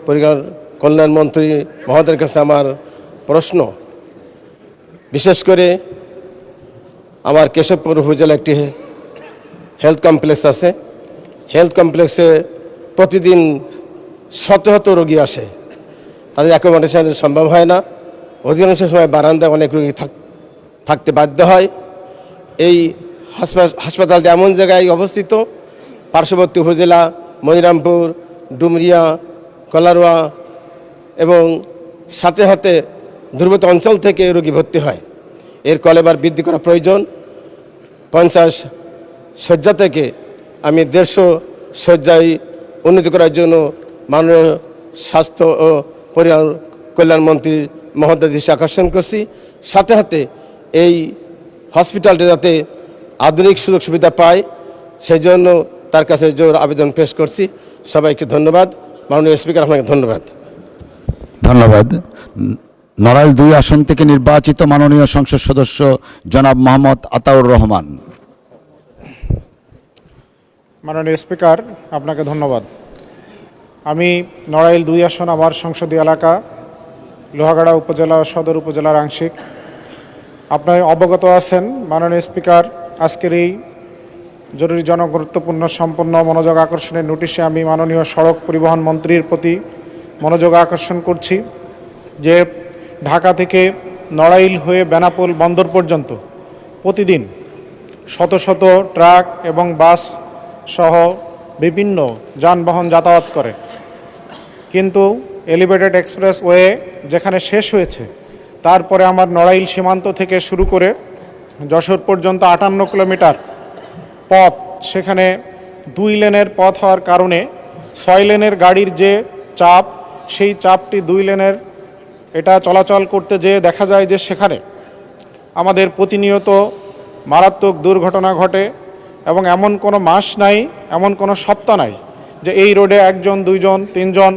পরিবার কল্যাণ মন্ত্রী মহোদয়ের কাছে আমার প্রশ্ন, বিশেষ করে আমার কেশবপুর উপজেলা একটি হেলথ কমপ্লেক্স আছে। হেলথ কমপ্লেক্সে প্রতিদিন শত শত রোগী আসে, তাদের অ্যাকোমোডেশন সম্ভব হয় না। অধিকাংশ সময় বারান্দায় অনেক রোগী থাকতে বাধ্য হয়। এই হাসপাতালটি এমন জায়গায় অবস্থিত, পার্শ্ববর্তী উপজেলা মনিরামপুর, ডুমরিয়া, কলারোয়া এবং সাথে সাথে দুর্গত অঞ্চল থেকে রোগী ভর্তি হয়। এর কলেবার বৃদ্ধি করা প্রয়োজন। 50 শয্যা থেকে আমি 150 শয্যায় উন্নতি করার জন্য মাননীয় স্বাস্থ্য ও পরিবার কল্যাণ মন্ত্রী মহোদয়ের দৃষ্টি আকর্ষণ করছি। সাথে সাথে এই হসপিটালটি যাতে আধুনিক সুযোগ সুবিধা পায় সেই জন্য তার কাছে জোর আবেদন পেশ করছি। সবাইকে ধন্যবাদ। মাননীয় স্পিকার, আপনাকে ধন্যবাদ। ধন্যবাদ। নড়াইল 2 আসন থেকে নির্বাচিত মাননীয় সংসদ সদস্য জনাব মোহাম্মদ আতাউর রহমান। মাননীয় স্পিকার, আপনাকে ধন্যবাদ। আমি নড়াইল 2 আসন আমার সংসদীয় এলাকা লোহাগাড়া উপজেলা ও সদর উপজেলার আংশিক। আপনার অবগত আছেন মাননীয় স্পিকার, আজকের এই জরুরি জনগুরুত্বপূর্ণ সম্পন্ন মনোযোগ আকর্ষণের নোটিশে আমি মাননীয় সড়ক পরিবহন মন্ত্রীর প্রতি মনোযোগ আকর্ষণ করছি যে ঢাকা থেকে নড়াইল হয়ে বেনাপোল বন্দর পর্যন্ত প্রতিদিন শত শত ট্রাক এবং বাস সহ বিভিন্ন যানবাহন যাতায়াত করে, কিন্তু এলিভেটেড এক্সপ্রেসওয়ে যেখানে শেষ হয়েছে তারপরে আমার নড়াইল সীমান্ত থেকে শুরু করে যশোর পর্যন্ত 58 কিলোমিটার পথ, সেখানে 2 লেনের পথ হওয়ার কারণে 6 লেনের গাড়ির যে চাপ, সেই চাপটি 2 লেনের এটা চলাচল করতে যেয়ে দেখা যায় যে সেখানে আমাদের প্রতিনিয়ত মারাত্মক দুর্ঘটনা ঘটে এবং এমন কোনো মাস নাই, এমন কোনো সপ্তাহ নাই যে এই রোডে 1 জন 2 জন 3 জন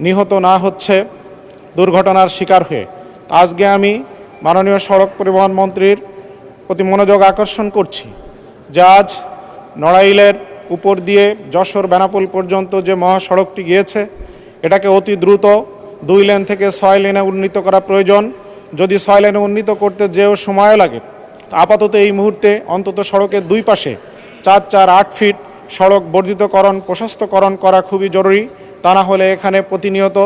নিহত না হচ্ছে দুর্ঘটনার শিকার হয়ে। আজকে আমি মাননীয় সড়ক পরিবহন মন্ত্রীর প্রতি মনোযোগ আকর্ষণ করছি যে আজ নড়াইলের উপর দিয়ে যশোর বেনাপোল পর্যন্ত যে মহাসড়কটি গিয়েছে এটাকে অতি দ্রুত 2 লেন থেকে 6 লেনে উন্নীত করা প্রয়োজন। যদি 6 লেনে উন্নীত করতে যেও সময় লাগে, আপাতত এই মুহূর্তে অন্তত সড়কের 2 পাশে 4-8 ফিট সড়ক বর্ধিতকরণ প্রশস্তকরণ করা খুবই জরুরি। তা না হলে এখানে প্রতিনিয়ত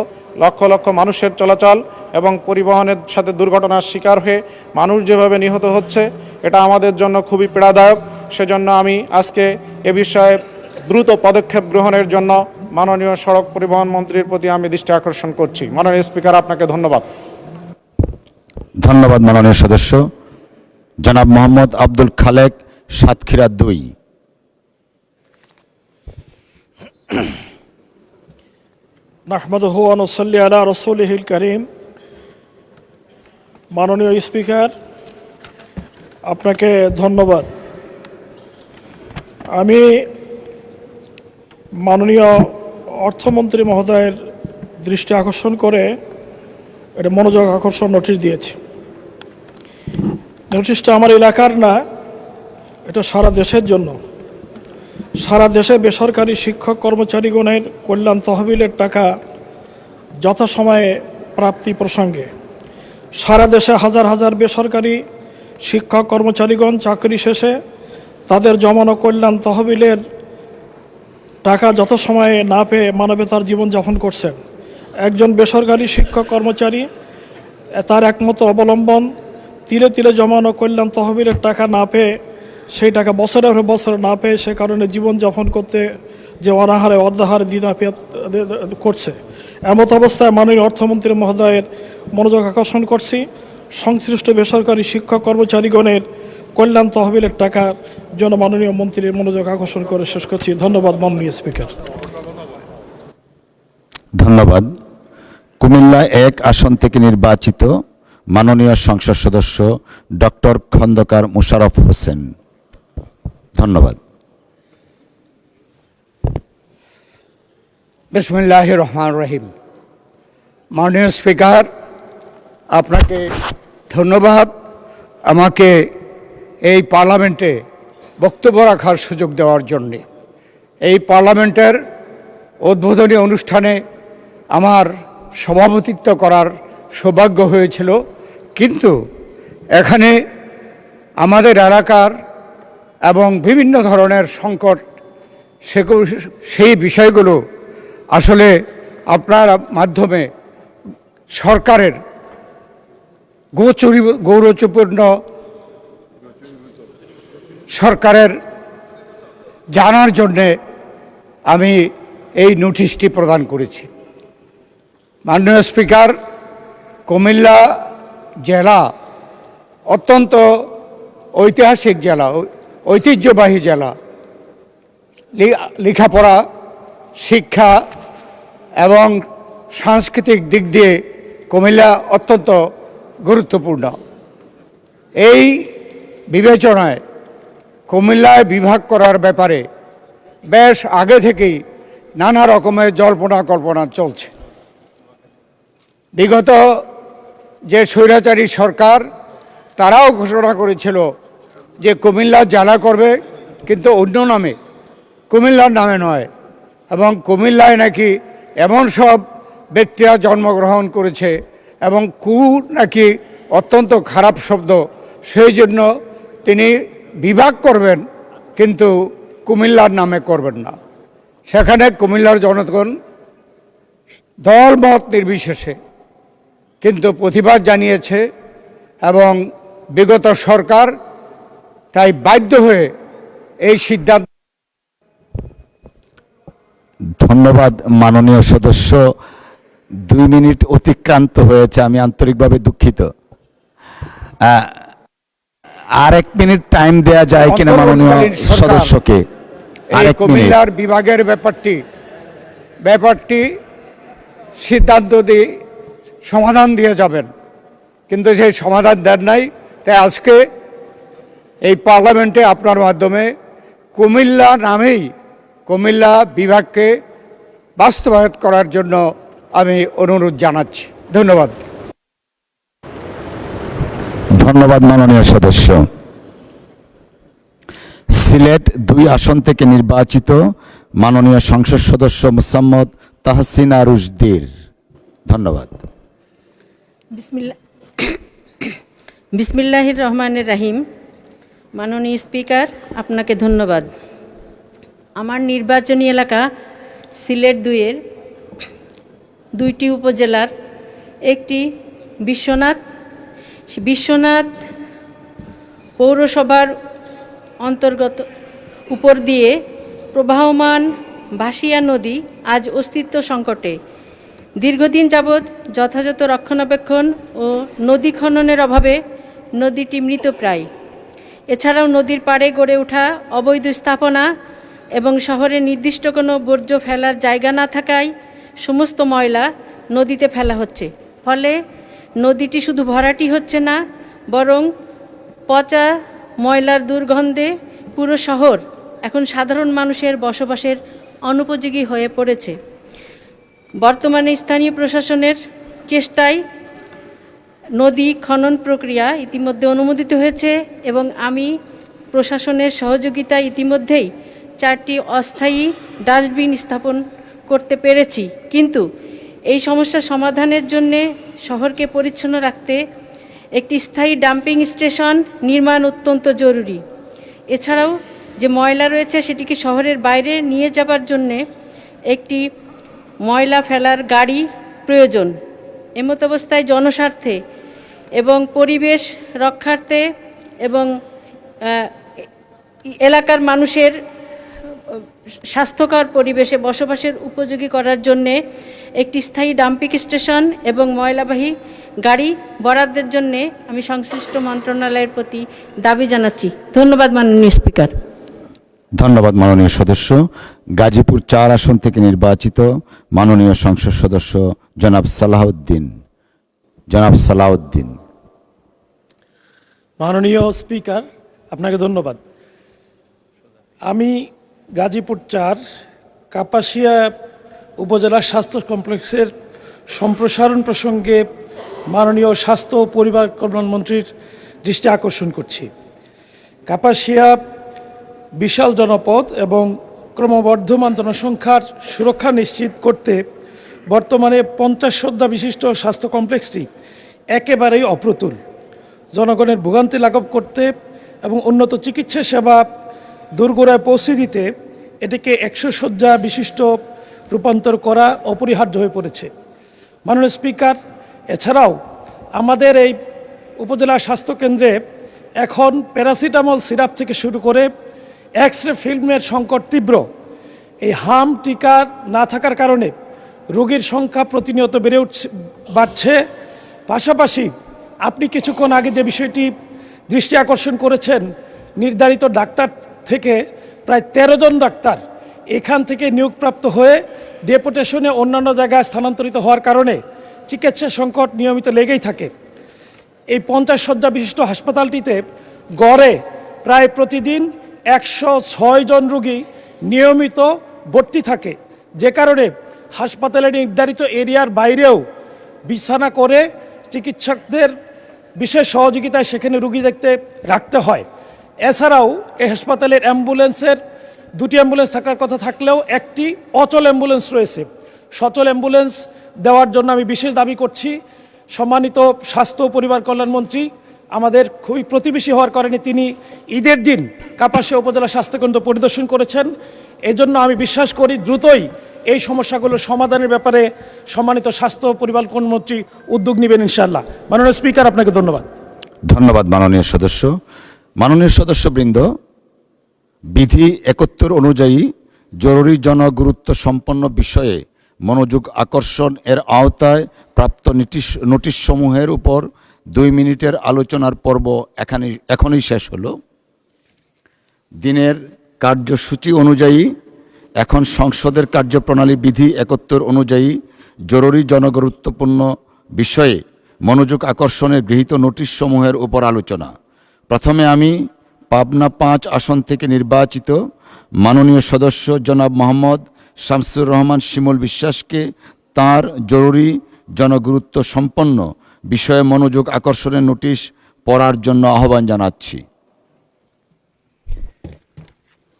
লক্ষ লক্ষ মানুষের চলাচল এবং পরিবহনের সাথে দুর্ঘটনার শিকার হয়ে মানুষ যেভাবে নিহত হচ্ছে এটা আমাদের জন্য খুবই পীড়াদায়ক। সেজন্য আমি আজকে এ বিষয়ে দ্রুত পদক্ষেপ গ্রহণের জন্য মাননীয় সড়ক পরিবহন মন্ত্রীর প্রতি আমি দৃষ্টি আকর্ষণ করছি। মাননীয় স্পিকার, আপনাকে ধন্যবাদ। ধন্যবাদ মাননীয় সদস্য। জনাব মোহাম্মদ আব্দুল খালেক, সাতক্ষীরা 2। নাহমাদুহু ওয়া নুসাল্লি আলা রাসূলিহিল কারীম। মাননীয় স্পিকার, আপনাকে ধন্যবাদ। আমি মাননীয় অর্থমন্ত্রী মহোদয়ের দৃষ্টি আকর্ষণ করে এটা মনোযোগ আকর্ষণ নোটিশ দিয়েছি। নোটিশটা আমার এলাকার না, এটা সারা দেশের জন্য। সারা দেশে বেসরকারি শিক্ষক কর্মচারীগণের কল্যাণ তহবিলের টাকা যথাসময়ে প্রাপ্তি প্রসঙ্গে সারা দেশে হাজার হাজার বেসরকারি শিক্ষক কর্মচারীগণ চাকরি শেষে তাদের জমানো কল্যাণ তহবিলের টাকা যথাসময়ে না পেয়ে মানবেতর জীবনযাপন করছেন। একজন বেসরকারি শিক্ষক কর্মচারী তার একমাত্র অবলম্বন তিলে তিলে জমানো কল্যাণ তহবিলের টাকা না পেয়ে, সেই টাকা বছরের পর বছর না পেয়ে সে কারণে জীবনযাপন করতে যে অনাহারে অর্ধাহারে দিনাপিয়াত করছে। এমত অবস্থায় মাননীয় অর্থমন্ত্রী মহোদয়ের মনোযোগ আকর্ষণ করছি, সংশ্লিষ্ট বেসরকারি শিক্ষক কর্মচারীগণের কল্যাণ তহবিলের টাকার জন্য মাননীয় মন্ত্রীর মনোযোগ আকর্ষণ করে শেষ করছি। ধন্যবাদ মাননীয় স্পিকার। ধন্যবাদ। কুমিল্লা 1 আসন থেকে নির্বাচিত মাননীয় সংসদ সদস্য ডক্টর খন্দকার মোশাররফ হোসেন। ধন্যবাদ। বিসমিল্লাহির রহমানির রহিম। মাননীয় স্পিকার, আপনাকে ধন্যবাদ আমাকে এই পার্লামেন্টে বক্তব্য রাখার সুযোগ দেওয়ার জন্যে। এই পার্লামেন্টের উদ্বোধনী অনুষ্ঠানে আমার সভাপতিত্ব করার সৌভাগ্য হয়েছিল, কিন্তু এখানে আমাদের এলাকার এবং বিভিন্ন ধরনের সংকট সেই বিষয়গুলো আসলে আপনার মাধ্যমে সরকারের গৌরবপূর্ণ সরকারের জানার জন্যে আমি এই নোটিশটি প্রদান করেছি। মাননীয় স্পিকার, কুমিল্লা জেলা অত্যন্ত ঐতিহাসিক জেলা, ঐতিহ্যবাহী জেলা। লেখাপড়া, শিক্ষা এবং সাংস্কৃতিক দিক দিয়ে কুমিল্লা অত্যন্ত গুরুত্বপূর্ণ। এই বিবেচনায় কুমিল্লায় বিভাগ করার ব্যাপারে বেশ আগে থেকেই নানা রকমের জল্পনা কল্পনা চলছে। বিগত যে স্বৈরাচারী সরকার, তারাও ঘোষণা করেছিল যে কুমিল্লা জেলা করবে, কিন্তু অন্য নামে, কুমিল্লার নামে নয়। এবং কুমিল্লায় নাকি এমন সব ব্যক্তিরা জন্মগ্রহণ করেছে এবং নাকি অত্যন্ত খারাপ শব্দ, সেই জন্য তিনি বিভাগ করবেন কিন্তু কুমিল্লার নামে করবেন না। সেখানে কুমিল্লার জনগণ দল মত নির্বিশেষে কিন্তু প্রতিবাদ জানিয়েছে এবং বিগত সরকার তাই বাধ্য হয়ে এই সিদ্ধান্ত। ধন্যবাদ মাননীয় সদস্য। 2 মিনিট অতিক্রান্ত হয়েছে, আমি আন্তরিকভাবে দুঃখিত। আর 1 মিনিট টাইম দেয়া যায় কিনা মাননীয় সদস্যকে? কুমিল্লার বিভাগের ব্যাপারটি সিদ্ধান্ত দিয়ে সমাধান দিয়ে যাবেন, কিন্তু সেই সমাধান দেন নাই। তাই আজকে এই পার্লামেন্টে আপনার মাধ্যমে কুমিল্লা নামেই কুমিল্লা বিভাগকে বাস্তবায়ন করার জন্য আমি অনুরোধ জানাচ্ছি। ধন্যবাদ। ধন্যবাদ মাননীয় সদস্য। সিলেট 2 আসন থেকে নির্বাচিত মাননীয় সংসদ সদস্য মোসাম্মদ তাহসিনা রুশদীর। ধন্যবাদ। বিসমিল্লাহির রহমানির রহিম। মাননীয় স্পিকার, আপনাকে ধন্যবাদ। আমার নির্বাচনী এলাকা সিলেট 2-এর 2টি উপজেলার একটি বিশ্বনাথ পৌরসভার অন্তর্গত উপর দিয়ে প্রবাহমান ভাসিয়া নদী আজ অস্তিত্ব সংকটে। দীর্ঘদিন যাবৎ যথাযথ রক্ষণাবেক্ষণ ও নদী খননের অভাবে নদীটি মৃতপ্রায়। এছাড়াও নদীর পাড়ে গড়ে ওঠা অবৈধ স্থাপনা এবং শহরে নির্দিষ্ট কোনো বর্জ্য ফেলার জায়গা না থাকায় সমস্ত ময়লা নদীতে ফেলা হচ্ছে। ফলে নদীটি শুধু ভরাটি হচ্ছে না, বরং পচা ময়লার দুর্গন্ধে পুরো শহর এখন সাধারণ মানুষের বসবাসের অনুপযোগী হয়ে পড়েছে। বর্তমানে স্থানীয় প্রশাসনের চেষ্টায় নদী খনন প্রক্রিয়া ইতিমধ্যে অনুমোদিত হয়েছে এবং আমি প্রশাসনের সহযোগিতায় ইতিমধ্যেই 4টি অস্থায়ী ডাস্টবিন স্থাপন করতে পেরেছি, কিন্তু এই সমস্যা সমাধানের জন্যে শহরকে পরিচ্ছন্ন রাখতে একটি স্থায়ী ডাম্পিং স্টেশন নির্মাণ অত্যন্ত জরুরি। এছাড়াও যে ময়লা রয়েছে সেটিকে শহরের বাইরে নিয়ে যাবার জন্যে একটি ময়লা ফেলার গাড়ি প্রয়োজন। এমত অবস্থায় জনস্বার্থে এবং পরিবেশ রক্ষার্থে এবং এলাকার মানুষের স্বাস্থ্যকর পরিবেশে বসবাসের উপযোগী করার জন্যে একটি স্থায়ী ডাম্পিং স্টেশন এবং ময়লাবাহী গাড়ি বরাদ্দের জন্যে আমি সংশ্লিষ্ট মন্ত্রণালয়ের প্রতি দাবি জানাচ্ছি। ধন্যবাদ মাননীয় স্পিকার। ধন্যবাদ মাননীয় সদস্য। গাজীপুর 4 আসন থেকে নির্বাচিত মাননীয় সংসদ সদস্য জনাব সালাউদ্দিন। মাননীয় স্পিকার, আপনাকে ধন্যবাদ। আমি গাজীপুর 4 কাপাসিয়া উপজেলা স্বাস্থ্য কমপ্লেক্সের সম্প্রসারণ প্রসঙ্গে মাননীয় স্বাস্থ্য ও পরিবার কল্যাণ মন্ত্রীর দৃষ্টি আকর্ষণ করছি। কাপাসিয়া বিশাল জনপদ এবং ক্রমবর্ধমান জনসংখ্যার সুরক্ষা নিশ্চিত করতে বর্তমানে 50 শয্যা বিশিষ্ট স্বাস্থ্য কমপ্লেক্সটি একেবারেই অপ্রতুল। জনগণের ভোগান্তি লাঘব করতে এবং উন্নত চিকিৎসা সেবা দোরগোড়ায় পৌঁছে দিতে এটিকে 100 শয্যা বিশিষ্ট রূপান্তর করা অপরিহার্য হয়ে পড়েছে। মাননীয় স্পিকার, এছাড়াও আমাদের এই উপজেলা স্বাস্থ্যকেন্দ্রে এখন প্যারাসিটামল সিরাপ থেকে শুরু করে এক্স-রে ফিল্মের সংকট তীব্র। এই হাম টিকা না থাকার কারণে রোগীর সংখ্যা প্রতিনিয়ত বাড়ছে। পাশাপাশি আপনি কিছুক্ষণ আগে যে বিষয়টি দৃষ্টি আকর্ষণ করেছেন, নির্ধারিত ডাক্তার থেকে প্রায় 13 জন ডাক্তার এখান থেকে নিয়োগপ্রাপ্ত হয়ে ডেপুটেশনে অন্যান্য জায়গায় স্থানান্তরিত হওয়ার কারণে চিকিৎসা সংকট নিয়মিত লেগেই থাকে। এই 50 শয্যা বিশিষ্ট হাসপাতালটিতে গড়ে প্রায় প্রতিদিন 106 জন রোগী নিয়মিত ভর্তি থাকে, যে কারণে হাসপাতালের নির্ধারিত এরিয়ার বাইরেও বিছানা করে চিকিৎসকদের বিশেষ সহযোগিতায় সেখানে রোগী দেখতে রাখতে হয়। এছাড়াও এই হাসপাতালের অ্যাম্বুলেন্সের 2টি অ্যাম্বুলেন্স থাকার কথা থাকলেও একটি অচল অ্যাম্বুলেন্স রয়েছে। সচল অ্যাম্বুলেন্স দেওয়ার জন্য আমি বিশেষ দাবি করছি। সম্মানিত স্বাস্থ্য ও পরিবার কল্যাণ মন্ত্রী আমাদের খুবই প্রতিবেশী হওয়ার কারণে তিনি ঈদের দিন কাপাসিয়া উপজেলা স্বাস্থ্যকেন্দ্র পরিদর্শন করেছেন। এজন্য আমি বিশ্বাস করি দ্রুতই এই সমস্যাগুলো সমাধানের ব্যাপারে সম্মানিত স্বাস্থ্য ও পরিবার কল্যাণ মন্ত্রী উদ্যোগ নেবেন ইনশাআল্লাহ। মাননীয় স্পিকার, আপনাকে ধন্যবাদ। ধন্যবাদ মাননীয় সদস্য। মাননীয় সদস্যবৃন্দ, বিধি 71 অনুযায়ী জরুরি জনগুরুত্ব সম্পন্ন বিষয়ে মনোযোগ আকর্ষণ এর আওতায় প্রাপ্ত নোটিশসমূহের উপর 2 মিনিটের আলোচনার পর্ব এখনই শেষ হলো। দিনের কার্যসূচি অনুযায়ী এখন সংসদের কার্যপ্রণালী বিধি 71 অনুযায়ী জরুরি জনগুরুত্বপূর্ণ বিষয়ে মনোযোগ আকর্ষণের গৃহীত নোটিশসমূহের উপর আলোচনা। প্রথমে আমি পাবনা 5 আসন থেকে নির্বাচিত মাননীয় সদস্য জনাব মোহাম্মদ শামসুর রহমান শিমুল বিশ্বাসকে তার জরুরি জনগুরুত্ব সম্পন্ন বিষয়ে মনোযোগ আকর্ষণের নোটিশ পড়ার জন্য আহ্বান জানাচ্ছি।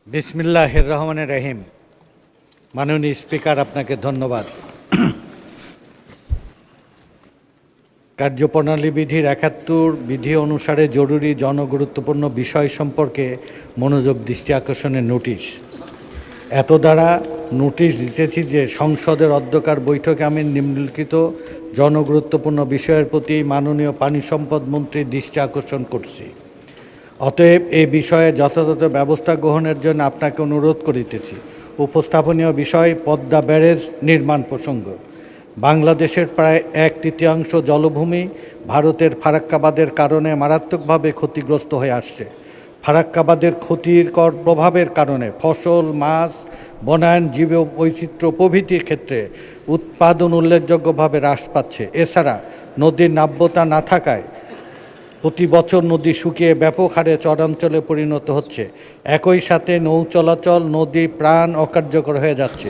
বিসমিল্লাহির রহমানির রহিম। মাননীয় স্পিকার, আপনাকে ধন্যবাদ। কার্যপ্রণালী বিধির 71 বিধি অনুসারে জরুরি জনগুরুত্বপূর্ণ বিষয় সম্পর্কে মনোযোগ দৃষ্টি আকর্ষণের নোটিশ। এত দ্বারা নোটিশ দিতেছি যে সংসদের অধ্যকার বৈঠকে আমি নিম্নলিখিত জনগুরুত্বপূর্ণ বিষয়ের প্রতি মাননীয় পানি সম্পদ মন্ত্রীর দৃষ্টি আকর্ষণ করছি। অতএব এই বিষয়ে যথাযথ ব্যবস্থা গ্রহণের জন্য আপনাকে অনুরোধ করিতেছি। উপস্থাপনীয় বিষয় পদ্মা ব্যারেজ নির্মাণ প্রসঙ্গ। বাংলাদেশের প্রায় 1/3 জলভূমি ভারতের ফারাক্কাবাদের কারণে মারাত্মকভাবে ক্ষতিগ্রস্ত হয়ে আসছে। ফারাক্কাবাদের ক্ষতিকর প্রভাবের কারণে ফসল, মাছ, বনায়ন, জীব বৈচিত্র্য প্রভৃতির ক্ষেত্রে উৎপাদন উল্লেখযোগ্যভাবে হ্রাস পাচ্ছে। এছাড়া নদীর নাব্যতা না থাকায় প্রতি বছর নদী শুকিয়ে ব্যাপক হারে চরাঞ্চলে পরিণত হচ্ছে। একই সাথে নৌ চলাচল, নদী প্রাণ অকার্যকর হয়ে যাচ্ছে।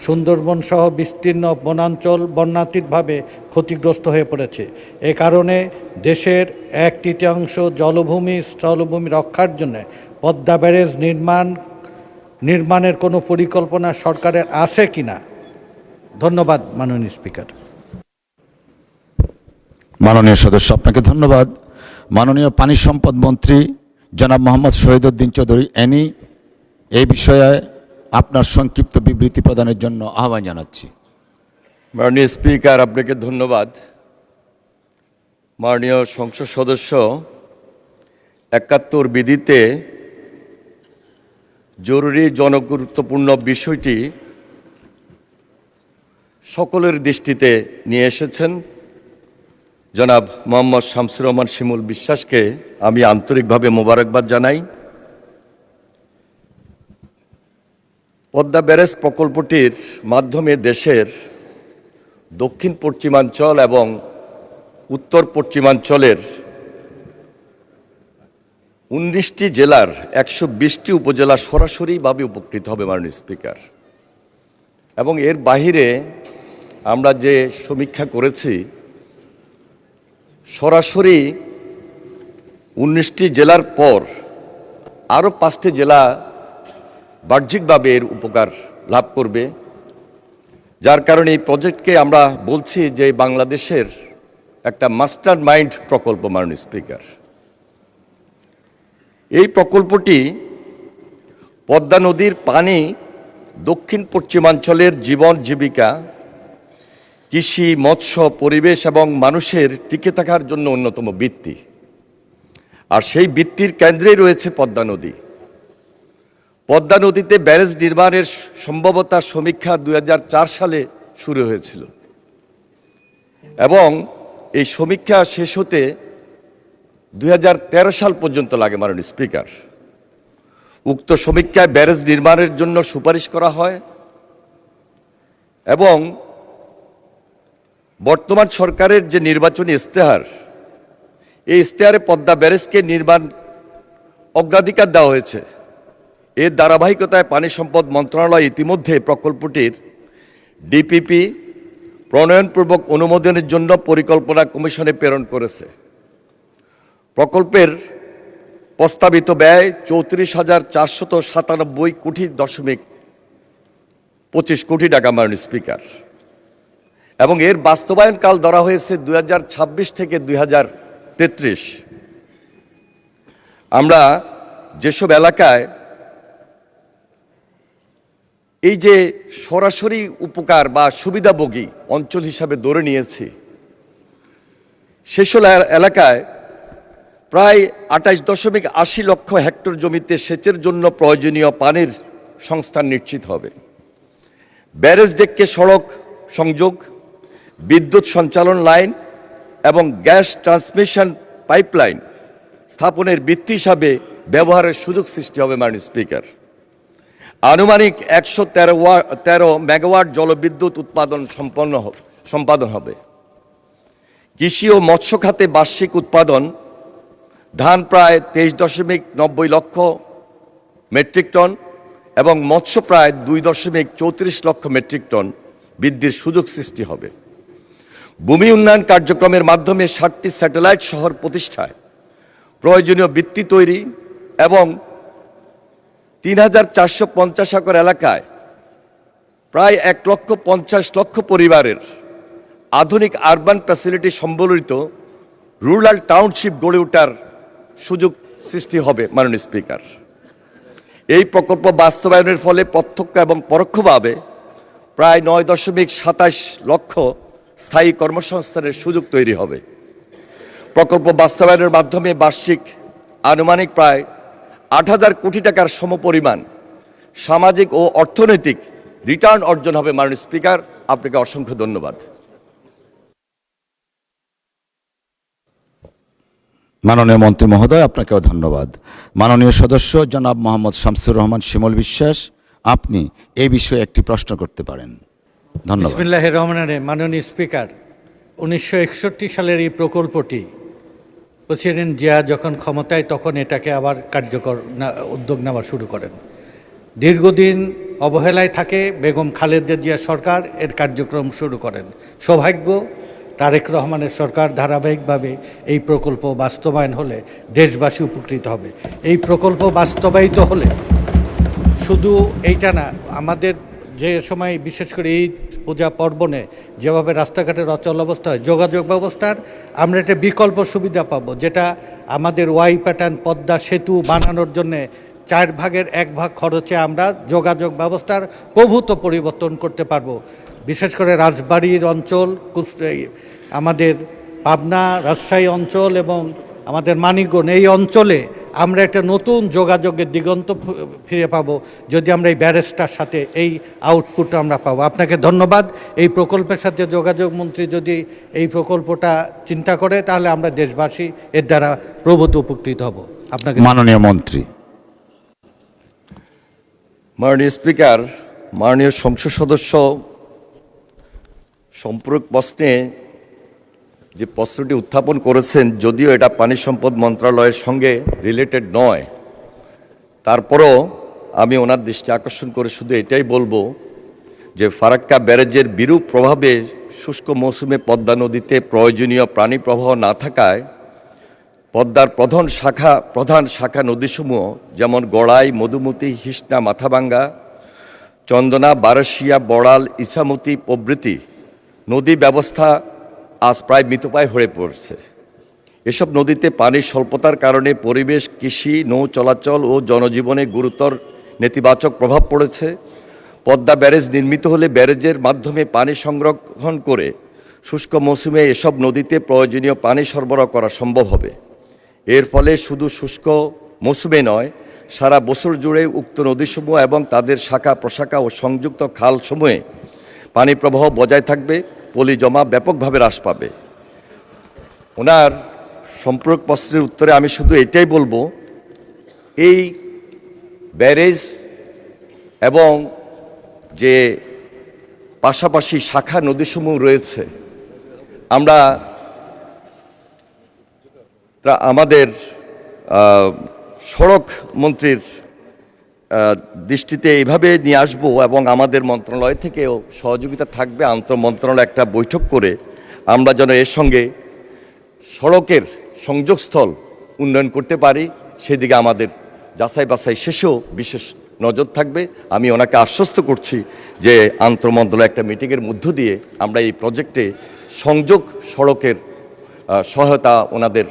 সুন্দরবন সহ বিস্তীর্ণ বনাঞ্চল বন্যাতীতভাবে ক্ষতিগ্রস্ত হয়ে পড়েছে। এ কারণে দেশের 1/3 জলভূমি স্থলভূমি রক্ষার জন্য পদ্মা ব্যারেজ নির্মাণের কোনো পরিকল্পনা সরকারের আছে কিনা? ধন্যবাদ মাননীয় স্পিকার। মাননীয় সদস্য, আপনাকে ধন্যবাদ। মাননীয় পানি সম্পদ মন্ত্রী জনাব মোহাম্মদ শহীদউদ্দিন চৌধুরী এনি এই বিষয়ে আপনার সংক্ষিপ্ত বিবৃতি প্রদানের জন্য আহ্বান জানাচ্ছি। মাননীয় স্পিকার, আপনাকে ধন্যবাদ। মাননীয় সংসদ সদস্য 71 বিধিতে জরুরি জনগুরুত্বপূর্ণ বিষয়টি সকলের দৃষ্টিতে নিয়ে এসেছেন। জনাব মোহাম্মদ শামসুর রহমান শিমুল বিশ্বাসকে আমি আন্তরিকভাবে মোবারকবাদ জানাই। পদ্মা ব্যারেজ প্রকল্পটির মাধ্যমে দেশের দক্ষিণ পশ্চিমাঞ্চল এবং উত্তর পশ্চিমাঞ্চলের 19টি জেলার 120টি উপজেলা সরাসরিভাবে উপকৃত হবে মাননীয় স্পিকার। এবং এর বাহিরে আমরা যে সমীক্ষা করেছি, সরাসরি 19টি জেলার পর আরও 5টি জেলা বাহ্যিকভাবে এর উপকার লাভ করবে, যার কারণে এই প্রজেক্টকে আমরা বলছি যে বাংলাদেশের একটা মাস্টার মাইন্ড প্রকল্প মাননীয় স্পিকার। এই প্রকল্পটি পদ্মা নদীর পানি দক্ষিণ পশ্চিমাঞ্চলের জীবন জীবিকা, কৃষি, মৎস্য, পরিবেশ এবং মানুষের টিকে থাকার জন্য অন্যতম ভিত্তি। আর সেই ভিত্তির কেন্দ্রেই রয়েছে পদ্মা নদী। পদ্মা নদীতে ব্যারেজ নির্মাণের সম্ভাব্যতা সমীক্ষা 2004 সালে শুরু হয়েছিল এবং এই সমীক্ষা শেষ হতে 2013 সাল পর্যন্ত লাগে মাননীয় স্পিকার। উক্ত সমীক্ষায় ব্যারেজ নির্মাণের জন্য সুপারিশ করা হয় এবং বর্তমান সরকারের যে নির্বাচনী ইশতেহার, এই ইশতেহারে পদ্মা ব্যারেজকে নির্মাণ অগ্রাধিকার দেওয়া হয়েছে। এর ধারাবাহিকতায় পানি সম্পদ মন্ত্রণালয় ইতিমধ্যে প্রকল্পটির ডিপিপি প্রণয়নপূর্বক অনুমোদনের জন্য পরিকল্পনা কমিশনে প্রেরণ করেছে। প্রকল্পের প্রস্তাবিত ব্যয় 34,497.25 কোটি টাকা মাননীয় স্পিকার, এবং এর বাস্তবায়ন কাল ধরা হয়েছে 2026 থেকে 2033। আমরা যেসব এলাকায় এই যে সরাসরি উপকার বা সুবিধাভোগী অঞ্চল হিসাবে ধরে নিয়েছি, সেসব এলাকায় প্রায় 28.80 লক্ষ হেক্টর জমিতে সেচের জন্য প্রয়োজনীয় পানির সংস্থান নিশ্চিত হবে। ব্যারেজ ডেককে সড়ক সংযোগ, বিদ্যুৎ সঞ্চালন লাইন এবং গ্যাস ট্রান্সমিশন পাইপলাইন স্থাপনের ভিত্তি হিসাবে ব্যবহারের সুযোগ সৃষ্টি হবে মাননীয় স্পিকার। আনুমানিক 113 মেগাওয়াট জলবিদ্যুৎ উৎপাদন সম্পাদন হবে। কৃষি ও মৎস্য খাতে বার্ষিক উৎপাদন ধান প্রায় 23.90 লক্ষ মেট্রিক টন এবং মৎস্য প্রায় 2.34 লক্ষ মেট্রিক টন বৃদ্ধির সুযোগ সৃষ্টি হবে। ভূমি উন্নয়ন কার্যক্রমের মাধ্যমে 60টি স্যাটেলাইট শহর প্রতিষ্ঠায় প্রয়োজনীয় ভিত্তি তৈরি এবং 3,450 একর এলাকায় প্রায় 1,50,00,000 পরিবারের আধুনিক আরবান ফ্যাসিলিটি সম্বলিত রুরাল টাউনশিপ গড়ে ওঠার সুযোগ সৃষ্টি হবে মাননীয় স্পিকার। এই প্রকল্প বাস্তবায়নের ফলে প্রত্যক্ষ এবং পরোক্ষভাবে প্রায় 9.27 লক্ষ স্থায়ী কর্মসংস্থানের সুযোগ তৈরি হবে। প্রকল্প বাস্তবায়নের মাধ্যমে বার্ষিক আনুমানিক প্রায় 8,000 কোটি টাকার সমপরিমাণ সামাজিক ও অর্থনৈতিক রিটার্ন অর্জন হবে মাননীয় স্পিকার। আপনাকে অসংখ্য ধন্যবাদ। মাননীয় মন্ত্রী মহোদয়, আপনাকেও ধন্যবাদ। মাননীয় সদস্য জনাব মোহাম্মদ শামসুর রহমান শিমুল বিশ্বাস, আপনি এই বিষয়ে একটি প্রশ্ন করতে পারেন। ধন্যবাদ। বিসমিল্লাহির রহমানির রহিম। মাননীয় স্পিকার, 1961 সালের এই প্রকল্পটি প্রেসিডেন্ট জিয়া যখন ক্ষমতায় তখন এটাকে আবার কার্যকর উদ্যোগ নেওয়া শুরু করেন। দীর্ঘদিন অবহেলায় থাকে বেগম খালেদা জিয়া সরকার এর কার্যক্রম শুরু করেন। সৌভাগ্য তারেক রহমানের সরকার ধারাবাহিকভাবে এই প্রকল্প বাস্তবায়ন হলে দেশবাসী উপকৃত হবে। এই প্রকল্প বাস্তবায়িত হলে শুধু এইটা না, আমাদের যে সময় বিশেষ করে ঈদ পূজা পার্বণে যেভাবে রাস্তাঘাটের অচল অবস্থা হয়, যোগাযোগ ব্যবস্থার আমরা একটা বিকল্প সুবিধা পাবো, যেটা আমাদের ওয়াই প্যাটার্ন পদ্মা সেতু বানানোর জন্যে 1/4 খরচে আমরা যোগাযোগ ব্যবস্থার প্রভূত পরিবর্তন করতে পারবো। বিশেষ করে রাজবাড়ির অঞ্চল, আমাদের পাবনা রাজশাহী অঞ্চল এবং আমাদের মানিকগঞ্জ এই অঞ্চলে আমরা একটা নতুন যোগাযোগের দিগন্ত ফিরে পাবো যদি আমরা এই ব্যারেজটার সাথে এই আউটপুট আমরা পাবো। আপনাকে ধন্যবাদ। এই প্রকল্পের সাথে যোগাযোগ মন্ত্রী যদি এই প্রকল্পটা চিন্তা করে তাহলে আমরা দেশবাসী এর দ্বারা প্রভূত উপকৃত হব। আপনাকে মাননীয় মন্ত্রী। মাননীয় স্পিকার, মাননীয় সংসদ সদস্য সম্পর্ক প্রশ্নে যে প্রশ্নটি উত্থাপন করেছেন, যদিও এটা পানি সম্পদ মন্ত্রণালয়ের সঙ্গে রিলেটেড নয়, তারপরও আমি ওনার দৃষ্টি আকর্ষণ করে শুধু এটাই বলবো যে ফারাক্কা ব্যারেজের বিরূপ প্রভাবে শুষ্ক মৌসুমে পদ্মা নদীতে প্রয়োজনীয় পানি প্রবাহ না থাকায় পদ্মার প্রধান শাখা নদীসমূহ যেমন গড়াই, মধুমতি, হিসনা, মাথাভাঙ্গা, চন্দনা, বারাসিয়া, বড়াল, ইছামতি প্রভৃতি নদী ব্যবস্থা আজ প্রায় মৃতপ্রায় হয়ে পড়ছে। এসব নদীতে পানির স্বল্পতার কারণে পরিবেশ, কৃষি, নৌ চলাচল ও জনজীবনে গুরুতর নেতিবাচক প্রভাব পড়েছে। পদ্মা ব্যারেজ নির্মিত হলে ব্যারেজের মাধ্যমে পানি সংরক্ষণ করে শুষ্ক মৌসুমে এসব নদীতে প্রয়োজনীয় পানি সরবরাহ করা সম্ভব হবে। এর ফলে শুধু শুষ্ক মৌসুমে নয়, সারা বছর জুড়ে উক্ত নদীসমূহ এবং তাদের শাখা প্রশাখা ও সংযুক্ত খালসমূহে পানি প্রবাহ বজায় থাকবে, পলি জমা ব্যাপকভাবে হ্রাস পাবে। ওনার সম্পর্ক প্রশ্নের উত্তরে আমি শুধু এটাই বলবো, এই ব্যারেজ এবং যে পাশাপাশি শাখা নদীসমূহ রয়েছে, আমরা আমাদের সড়ক মন্ত্রীর দৃষ্টিতে এইভাবে নিয়ে আসবো এবং আমাদের মন্ত্রণালয় থেকেও সহযোগিতা থাকবে। আন্তঃ মন্ত্রণালয় একটা বৈঠক করে আমরা যেন এর সঙ্গে সড়কের সংযোগস্থল উন্নয়ন করতে পারি, সেদিকে আমাদের যাচাই বাছাই শেষেও বিশেষ নজর থাকবে। আমি ওনাকে আশ্বস্ত করছি যে আন্তঃ মন্ত্রণালয় একটা মিটিংয়ের মধ্য দিয়ে আমরা এই প্রজেক্টে সংযোগ সড়কের সহায়তা ওনাদের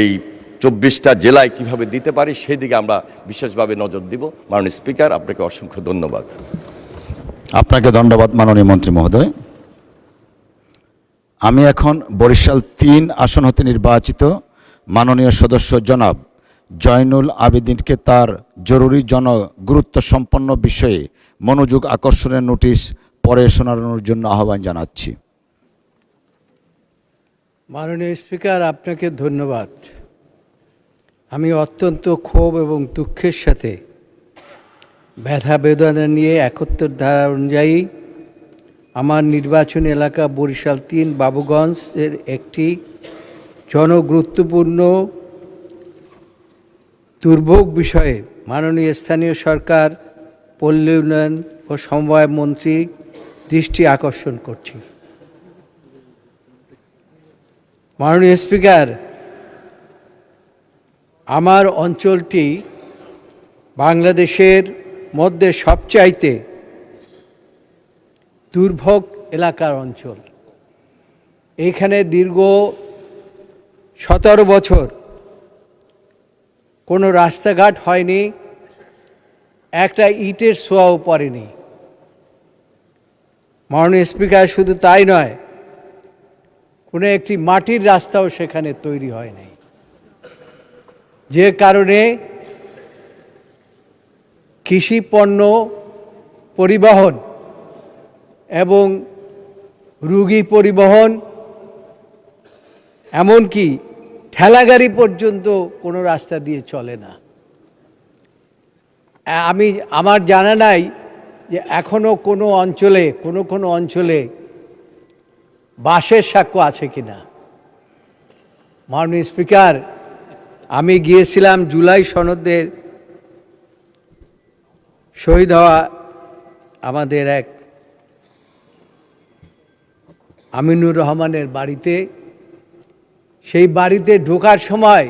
এই 24টা জেলায় কিভাবে দিতে পারি সেই দিকে আমরা বিশেষভাবে নজর দিব। মাননীয় স্পিকার, আপনাকে অসংখ্য ধন্যবাদ। আপনাকে ধন্যবাদ মাননীয় মন্ত্রী মহোদয়। আমি এখন বরিশাল 3 আসন হতে নির্বাচিত মাননীয় সদস্য জনাব জয়নুল আবেদিনকে তার জরুরি গুরুত্ব সম্পন্ন বিষয়ে মনোযোগ আকর্ষণের নোটিশ পরে শোনানোর জন্য আহ্বান জানাচ্ছি। মাননীয় স্পিকার, আপনাকে ধন্যবাদ। আমি অত্যন্ত ক্ষোভ এবং দুঃখের সাথে ব্যথা বেদনা নিয়ে 71 ধারা অনুযায়ী আমার নির্বাচনী এলাকা বরিশাল 3 বাবুগঞ্জের একটি জনগুরুত্বপূর্ণ দুর্ভোগ বিষয়ে মাননীয় স্থানীয় সরকার, পল্লী উন্নয়ন ও সমবায় মন্ত্রী দৃষ্টি আকর্ষণ করছি। মাননীয় স্পিকার, আমার অঞ্চলটি বাংলাদেশের মধ্যে সবচাইতে দুর্ভোগ এলাকার অঞ্চল। এইখানে দীর্ঘ 17 বছর কোনো রাস্তাঘাট হয়নি, একটা ইটের ছোঁয়াও পড়েনি। মাননীয় স্পিকার, শুধু তাই নয়, কোনো একটি মাটির রাস্তাও সেখানে তৈরি হয় নাই, যে কারণে কৃষি পণ্য পরিবহন এবং রুগী পরিবহন, এমনকি ঠেলাগাড়ি পর্যন্ত কোনো রাস্তা দিয়ে চলে না। আমার জানা নাই যে এখনো কোনো অঞ্চলে বাসের সাক্ষ্য আছে কিনা। মাননীয় স্পিকার, আমি গিয়েছিলাম জুলাই সনদের শহীদ হওয়া আমাদের এক আমিনুর রহমানের বাড়িতে, সেই বাড়িতে ঢোকার সময়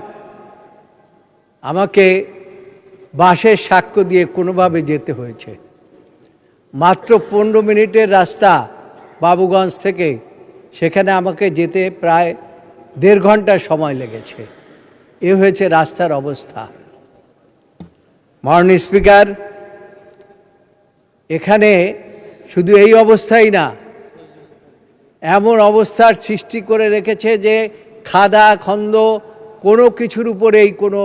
আমাকে বাসের সাক্ষ্য দিয়ে কোনোভাবে যেতে হয়েছে। মাত্র 15 মিনিটের রাস্তা বাবুগঞ্জ থেকে, সেখানে আমাকে যেতে প্রায় 1.5 ঘন্টা সময় লেগেছে। এ হয়েছে রাস্তার অবস্থা। মাননীয় স্পিকার, এখানে শুধু এই অবস্থাই না, এমন অবস্থার সৃষ্টি করে রেখেছে যে খাদা খন্দ কোনো কিছুর উপরেই কোনো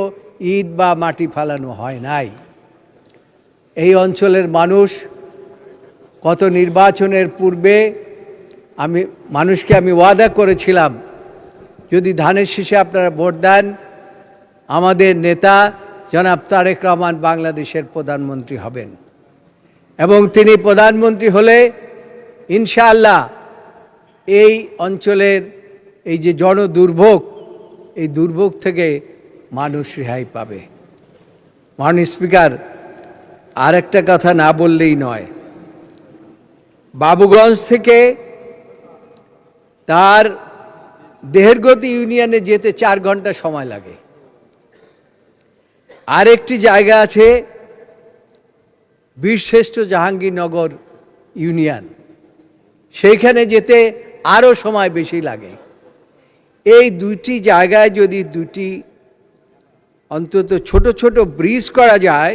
ইট বা মাটি ফেলানো হয় নাই। এই অঞ্চলের মানুষ গত নির্বাচনের পূর্বে মানুষকে আমি ওয়াদা করেছিলাম, যদি ধানের শীষে আপনারা ভোট দেন, আমাদের নেতা জনাব তারেক রহমান বাংলাদেশের প্রধানমন্ত্রী হবেন, এবং তিনি প্রধানমন্ত্রী হলে ইনশাআল্লাহ এই অঞ্চলের এই যে জনদুর্ভোগ, এই দুর্ভোগ থেকে মানুষ রেহাই পাবে। মাননীয় স্পিকার, আর একটা কথা না বললেই নয়, বাবুগঞ্জ থেকে তার দেহেরগতি ইউনিয়নে যেতে 4 ঘন্টা সময় লাগে। আরেকটি জায়গা আছে বীরশ্রেষ্ঠ জাহাঙ্গীরনগর ইউনিয়ন, সেইখানে যেতে আরও সময় বেশি লাগে। এই দুইটি জায়গায় যদি দুটি অন্তত ছোট ছোট ব্রিজ করা যায়,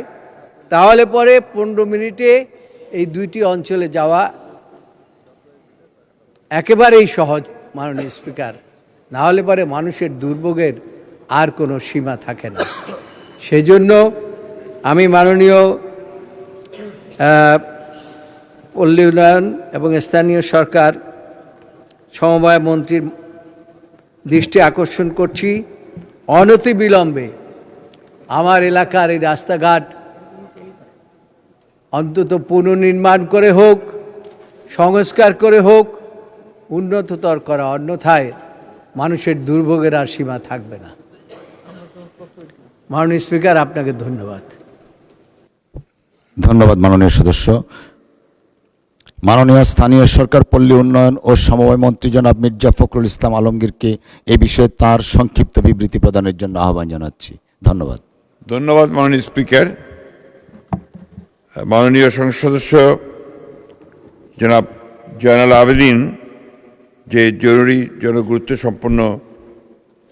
তাহলে পরে 15 মিনিটে এই দুইটি অঞ্চলে যাওয়া একেবারেই সহজ। মাননীয় স্পিকার, না হলে পরে মানুষের দুর্ভোগের আর কোনো সীমা থাকে না। সেজন্য আমি মাননীয় পল্লী উন্নয়ন এবং স্থানীয় সরকার সমবায় মন্ত্রীর দৃষ্টি আকর্ষণ করছি, অনতিবিলম্বে আমার এলাকার এই রাস্তাঘাট অন্তত পুনর্নির্মাণ করে হোক, সংস্কার করে হোক, উন্নততর করা, অন্যথায় মানুষের দুর্ভোগের আর সীমা থাকবে না। মাননীয় স্পিকার, আপনাকে ধন্যবাদ। ধন্যবাদ মাননীয় সদস্য। মাননীয় স্থানীয় সরকার, পল্লী উন্নয়ন ও সমবায় মন্ত্রী জনাব মির্জা ফখরুল ইসলাম আলমগীরকে এ বিষয়ে তার সংক্ষিপ্ত বিবৃতি প্রদানের জন্য আহ্বান জানাচ্ছি। ধন্যবাদ। ধন্যবাদ মাননীয় স্পিকার। মাননীয় সংসদ সদস্য জনাব জয়নাল আবেদিন যে জরুরি জনগুরুত্ব সম্পন্ন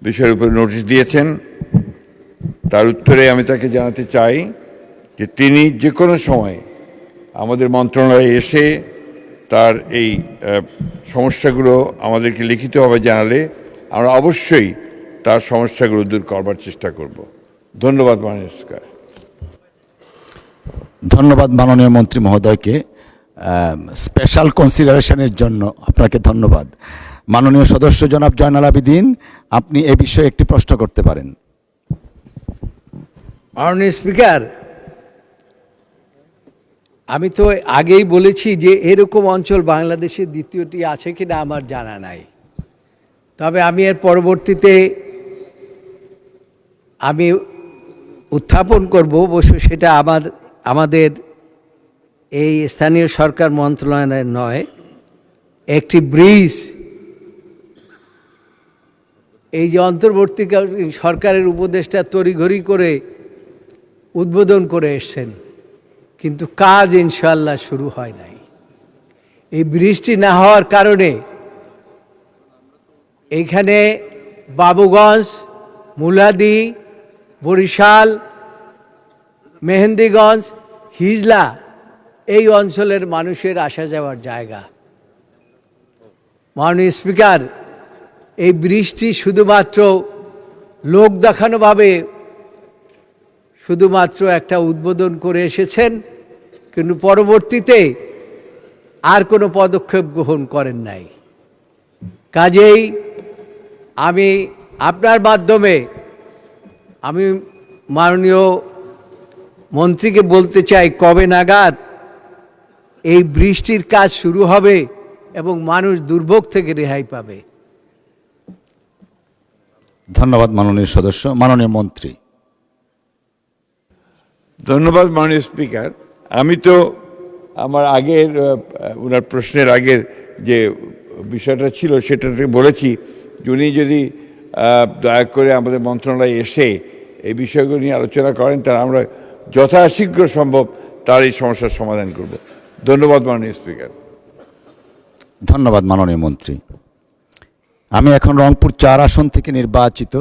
বিষয়ের উপরে নোটিশ দিয়েছেন, তার উত্তরে আমি তাকে জানাতে চাই যে তিনি যে কোনো সময় আমাদের মন্ত্রণালয়ে এসে তার এই সমস্যাগুলো আমাদেরকে লিখিতভাবে জানালে আমরা অবশ্যই তার সমস্যাগুলো দূর করবার চেষ্টা করব। ধন্যবাদ মাননীয় স্পিকার। ধন্যবাদ মাননীয় মন্ত্রী মহোদয়কে স্পেশাল কনসিডারেশনের জন্য। আপনাকে ধন্যবাদ। মাননীয় সদস্য জনাব জয়নাল আবেদিন, আপনি এ বিষয়ে একটি প্রশ্ন করতে পারেন। মাননীয় স্পিকার, আমি তো আগেই বলেছি যে এরকম অঞ্চল বাংলাদেশে দ্বিতীয়টি আছে কিনা আমার জানা নাই। তবে আমি এর পরবর্তীতে আমি উত্থাপন করব, অবশ্য সেটা আমাদের এই স্থানীয় সরকার মন্ত্রণালয়ের নয়। একটি ব্রিজ এই যে অন্তর্বর্তীকালীন সরকারের উপদেষ্টা তড়িঘড়ি করে উদ্বোধন করে এসছেন, কিন্তু কাজ ইনশাআল্লাহ শুরু হয় নাই। এই বৃষ্টি না হওয়ার কারণে এইখানে বাবুগঞ্জ, মুলাদি, বরিশাল, মেহেন্দিগঞ্জ, হিজলা এই অঞ্চলের মানুষের আসা যাওয়ার জায়গা। মাননীয় স্পিকার, এই বৃষ্টি শুধুমাত্র লোক দেখানোভাবে শুধুমাত্র একটা উদ্বোধন করে এসেছেন, কিন্তু পরবর্তীতে আর কোনো পদক্ষেপ গ্রহণ করেন নাই। কাজেই আমি আপনার মাধ্যমে আমি মাননীয় মন্ত্রীকে বলতে চাই, কবে নাগাদ এই বৃষ্টির কাজ শুরু হবে এবং মানুষ দুর্ভোগ থেকে রেহাই পাবে। ধন্যবাদ মাননীয় সদস্য। মাননীয় মন্ত্রী। ধন্যবাদ মাননীয় স্পিকার। আমি তো আমার আগের ওনার প্রশ্নের আগের যে বিষয়টা ছিল সেটাতে বলেছি যে উনি যদি দয়া করে আমাদের মন্ত্রণালয়ে এসে এই বিষয়গুলো নিয়ে আলোচনা করেন তাহলে আমরা যথাশীঘ্র সম্ভব তার এই সমস্যার সমাধান করব। ধন্যবাদ মাননীয় স্পিকার। ধন্যবাদ মাননীয় মন্ত্রী। আমি এখন রংপুর 4 আসন থেকে নির্বাচিত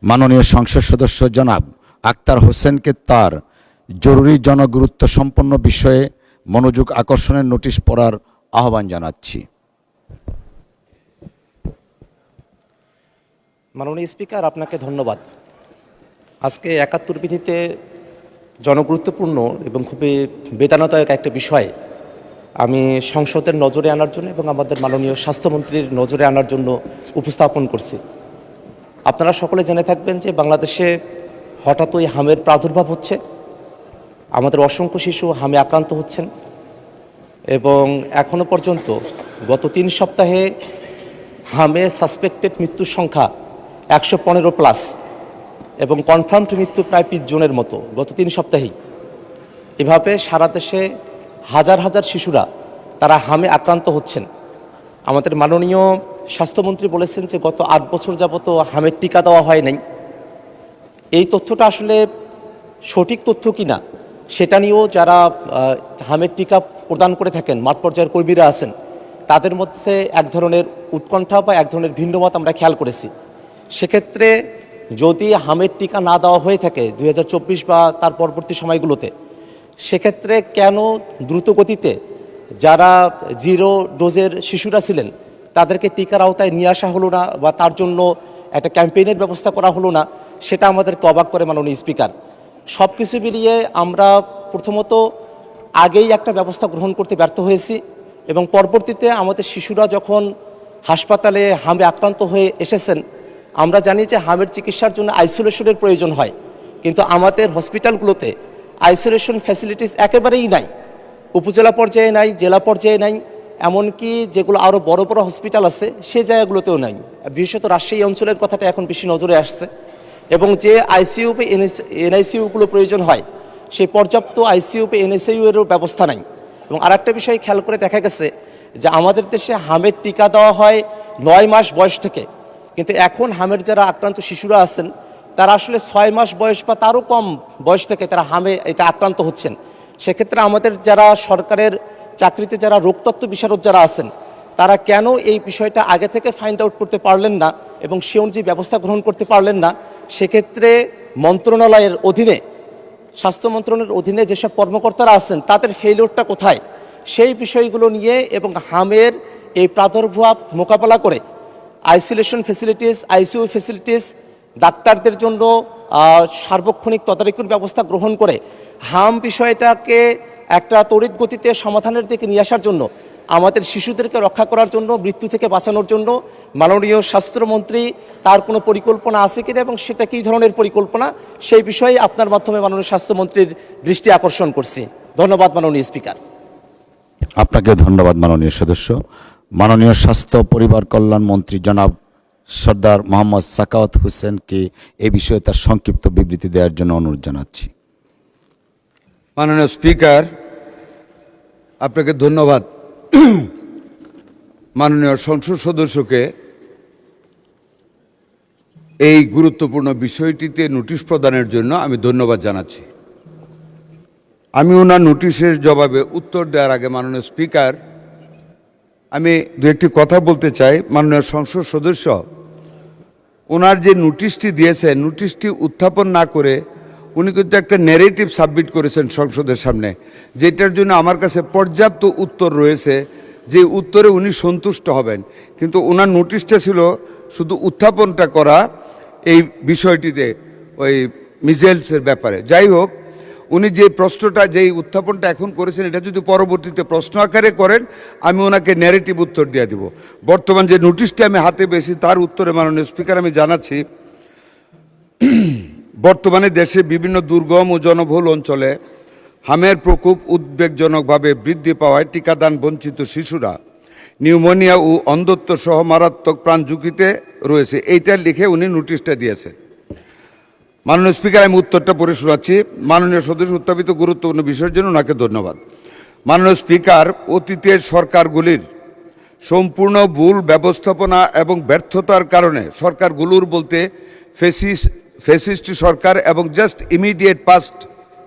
মাননীয় সংসদ সদস্য জনাব আক্তার হোসেনকে তার জরুরি জনগুরুত্ব সম্পন্ন বিষয়ে মনোযোগ আকর্ষণের নোটিশ পড়ার আহ্বান জানাচ্ছি। মাননীয় স্পিকার, আপনাকে ধন্যবাদ। আজকে 71 বিধিতে জনগুরুত্বপূর্ণ এবং খুবই বেদনাদায়ক একটা বিষয় আমি সংসদের নজরে আনার জন্য এবং আমাদের মাননীয় স্বাস্থ্যমন্ত্রীর নজরে আনার জন্য উপস্থাপন করছি। আপনারা সকলে জেনে থাকবেন যে বাংলাদেশে হঠাৎই হামের প্রাদুর্ভাব হচ্ছে, আমাদের অসংখ্য শিশু হামে আক্রান্ত হচ্ছেন এবং এখনো পর্যন্ত গত 3 সপ্তাহে হামে সাসপেক্টেড মৃত্যুর সংখ্যা 115+ এবং কনফার্মড মৃত্যু প্রায় 20 জনের মতো গত 3 সপ্তাহেই। এভাবে সারা দেশে হাজার হাজার শিশুরা তারা হামে আক্রান্ত হচ্ছেন। আমাদের মাননীয় স্বাস্থ্যমন্ত্রী বলেছেন যে গত 8 বছর যাবত হামের টিকা দেওয়া হয় নাই। এই তথ্যটা আসলে সঠিক তথ্য কিনা সেটা নিয়েও যারা হামের টিকা প্রদান করে থাকেন মাঠ পর্যায়ের কর্মীরা আছেন তাদের মধ্যে এক ধরনের উৎকণ্ঠা বা এক ধরনের ভিন্নমত আমরা খেয়াল করেছি। সেক্ষেত্রে যদি হামের টিকা না দেওয়া হয়ে থাকে 2024 বা তার পরবর্তী সময়গুলোতে, সেক্ষেত্রে কেন দ্রুত গতিতে যারা 0 ডোজের শিশুরা ছিলেন তাদেরকে টিকার আওতায় নিয়ে আসা হলো না বা তার জন্য একটা ক্যাম্পেইনের ব্যবস্থা করা হলো না, সেটা আমাদেরকে অবাক করে মাননীয় স্পিকার। সব কিছু মিলিয়ে আমরা প্রথমত আগেই একটা ব্যবস্থা গ্রহণ করতে ব্যর্থ হয়েছি এবং পরবর্তীতে আমাদের শিশুরা যখন হাসপাতালে হামে আক্রান্ত হয়ে এসেছেন, আমরা জানি যে হামের চিকিৎসার জন্য আইসোলেশনের প্রয়োজন হয়, কিন্তু আমাদের হসপিটালগুলোতে আইসোলেশন ফ্যাসিলিটিস একেবারেই নাই, উপজেলা পর্যায়ে নাই, জেলা পর্যায়ে নাই, এমনকি যেগুলো আরও বড় বড় হসপিটাল আছে সেই জায়গাগুলোতেও নাই। বিশেষত রাজশাহী অঞ্চলের কথাটা এখন বেশি নজরে আসছে এবং যে আইসিইউ বা এনআইসিইউগুলো প্রয়োজন হয় সেই পর্যাপ্ত আইসিইউ বা এনআইসিইউয়েরও ব্যবস্থা নাই। এবং আরেকটা বিষয় খেয়াল করে দেখা গেছে যে আমাদের দেশে হামের টিকা দেওয়া হয় 9 মাস বয়স থেকে, কিন্তু এখন হামের যারা আক্রান্ত শিশুরা আছেন তারা আসলে 6 মাস বয়স বা তারও কম বয়স থেকে তারা হামে এটা আক্রান্ত হচ্ছেন। সেক্ষেত্রে আমাদের যারা সরকারের চাকরিতে যারা রোগতত্ত্ব বিশারদ যারা আছেন তারা কেন এই বিষয়টা আগে থেকে ফাইন্ড আউট করতে পারলেন না এবং সে অনুযায়ী ব্যবস্থা গ্রহণ করতে পারলেন না। সেক্ষেত্রে মন্ত্রণালয়ের অধীনে, স্বাস্থ্য মন্ত্রণালয়ের অধীনে যেসব কর্মকর্তারা আছেন তাদের ফেইলিওরটা কোথায়, সেই বিষয়গুলো নিয়ে এবং হামের এই প্রাদুর্ভাব মোকাবেলা করে আইসোলেশন ফ্যাসিলিটিস, আইসিইউ ফ্যাসিলিটিস, ডাক্তারদের জন্য সার্বক্ষণিক তদারকির ব্যবস্থা গ্রহণ করে হাম বিষয়টাকে একটা তড়িৎ গতিতে সমাধানের দিকে নিয়ে আসার জন্য, আমাদের শিশুদেরকে রক্ষা করার জন্য, মৃত্যু থেকে বাঁচানোর জন্য মাননীয় স্বাস্থ্যমন্ত্রী তার কোনো পরিকল্পনা আছে কিনা এবং সেটা কী ধরনের পরিকল্পনা সেই বিষয়ে আপনার মাধ্যমে মাননীয় স্বাস্থ্যমন্ত্রীর দৃষ্টি আকর্ষণ করছি। ধন্যবাদ মাননীয় স্পিকার। আপনাকে ধন্যবাদ মাননীয় সদস্য। মাননীয় স্বাস্থ্য পরিবার কল্যাণ মন্ত্রী জনাব সর্দার মোহাম্মদ সাকাওয়াত হোসেনকে এ বিষয়ে তার সংক্ষিপ্ত বিবৃতি দেওয়ার জন্য অনুরোধ জানাচ্ছি। মাননীয় স্পিকার, আপনাকে ধন্যবাদ। মাননীয় সংসদ সদস্যকে এই গুরুত্বপূর্ণ বিষয়টিতে নোটিশ প্রদানের জন্য আমি ধন্যবাদ জানাচ্ছি। আমি ওনার নোটিশের জবাবে উত্তর দেওয়ার আগে মাননীয় স্পিকার আমি দু একটি কথা বলতে চাই। মাননীয় সংসদ সদস্য ওনার যে নোটিশটি দিয়েছেন, নোটিশটি উত্থাপন না করে উনি কিন্তু একটা ন্যারেটিভ সাবমিট করেছেন সংসদের সামনে, যেটার জন্য আমার কাছে পর্যাপ্ত উত্তর রয়েছে, যে উত্তরে উনি সন্তুষ্ট হবেন। কিন্তু ওনার নোটিশটা ছিল শুধু উত্থাপনটা করা এই বিষয়টিতে, ওই মিজেলসের ব্যাপারে। যাই হোক, উনি যে প্রশ্নটা, যেই উত্থাপনটা এখন করেছেন, এটা যদি পরবর্তীতে প্রশ্ন আকারে করেন আমি ওনাকে ন্যারেটিভ উত্তর দিয়ে দিব। বর্তমান যে নোটিশটি আমি হাতে পেয়েছি তার উত্তরে মাননীয় স্পিকার আমি জানাচ্ছি, বর্তমানে দেশে বিভিন্ন দুর্গম ও জনবহুল অঞ্চলে হামের প্রকোপ উদ্বেগজনকভাবে বৃদ্ধি পাওয়ায় টিকাদান বঞ্চিত শিশুরা নিউমোনিয়া ও অন্ধত্ব সহ মারাত্মক প্রাণ ঝুঁকিতে রয়েছে। এইটা লিখে উনি নোটিশটা দিয়েছে। মাননীয় স্পিকার, আমি উত্তরটা পড়ে শোনাচ্ছি। মাননীয় সদস্য উত্থাপিত গুরুত্বপূর্ণ বিষয়ের জন্য ওনাকে ধন্যবাদ। মাননীয় স্পিকার, অতীতের সরকারগুলির সম্পূর্ণ ভুল ব্যবস্থাপনা এবং ব্যর্থতার কারণে, সরকারগুলোর বলতে ফেসিস্ট সরকার এবং জাস্ট ইমিডিয়েট পাস্ট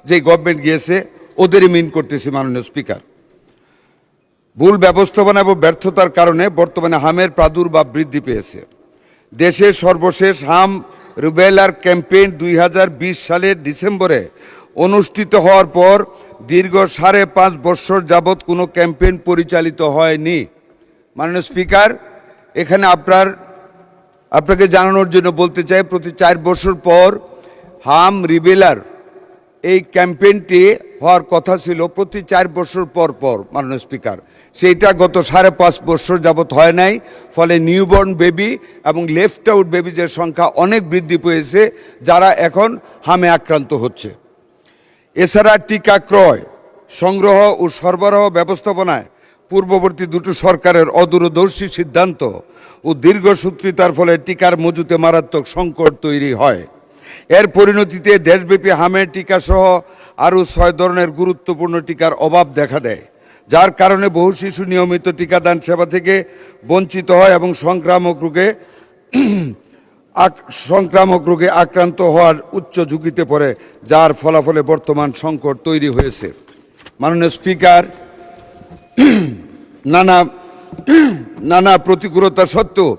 যে গভর্নমেন্ট গিয়েছে ওদেরই মিন করতেছি মাননীয় স্পিকার, ভুল ব্যবস্থাপনা এবং ব্যর্থতার কারণে বর্তমানে হামের প্রাদুর্ভাব বৃদ্ধি পেয়েছে। দেশের সর্বশেষ হাম রুবেলার ক্যাম্পেইন 2020 সালের ডিসেম্বরে অনুষ্ঠিত হওয়ার পর দীর্ঘ 5.5 বছর যাবৎ কোনো ক্যাম্পেইন পরিচালিত হয়নি। মাননীয় স্পিকার, এখানে আপনাকে জানানোর জন্য বলতে চাই, প্রতি 4 বছর পর হাম রিবেলার এই ক্যাম্পেইনটি হওয়ার কথা ছিল প্রতি 4 বছর পর পর মাননীয় স্পিকার, সেইটা গত 5.5 বছর যাবৎ হয় নাই। ফলে নিউবর্ন বেবি এবং লেফট আউট বেবিজের সংখ্যা অনেক বৃদ্ধি পেয়েছে, যারা এখন হামে আক্রান্ত হচ্ছে। এছাড়া টিকা ক্রয়, সংগ্রহ ও সরবরাহ ব্যবস্থাপনায় পূর্ববর্তী দুটো সরকারের অদূরদর্শী সিদ্ধান্ত ও দীর্ঘসূত্রিতার ফলে টিকার মজুতে মারাত্মক সংকট তৈরি হয়। এর পরিণতিতে দেশব্যাপী হামের টিকা সহ আরও 6 ধরনের গুরুত্বপূর্ণ টিকার অভাব দেখা দেয়, যার কারণে বহু শিশু নিয়মিত টিকাদান সেবা থেকে বঞ্চিত হয় এবং সংক্রামক রোগে আক্রান্ত হওয়ার উচ্চ ঝুঁকিতে পড়ে, যার ফলাফলে বর্তমান সংকট তৈরি হয়েছে। মাননীয় স্পিকার, নানা প্রতিকূলতা সত্ত্বেও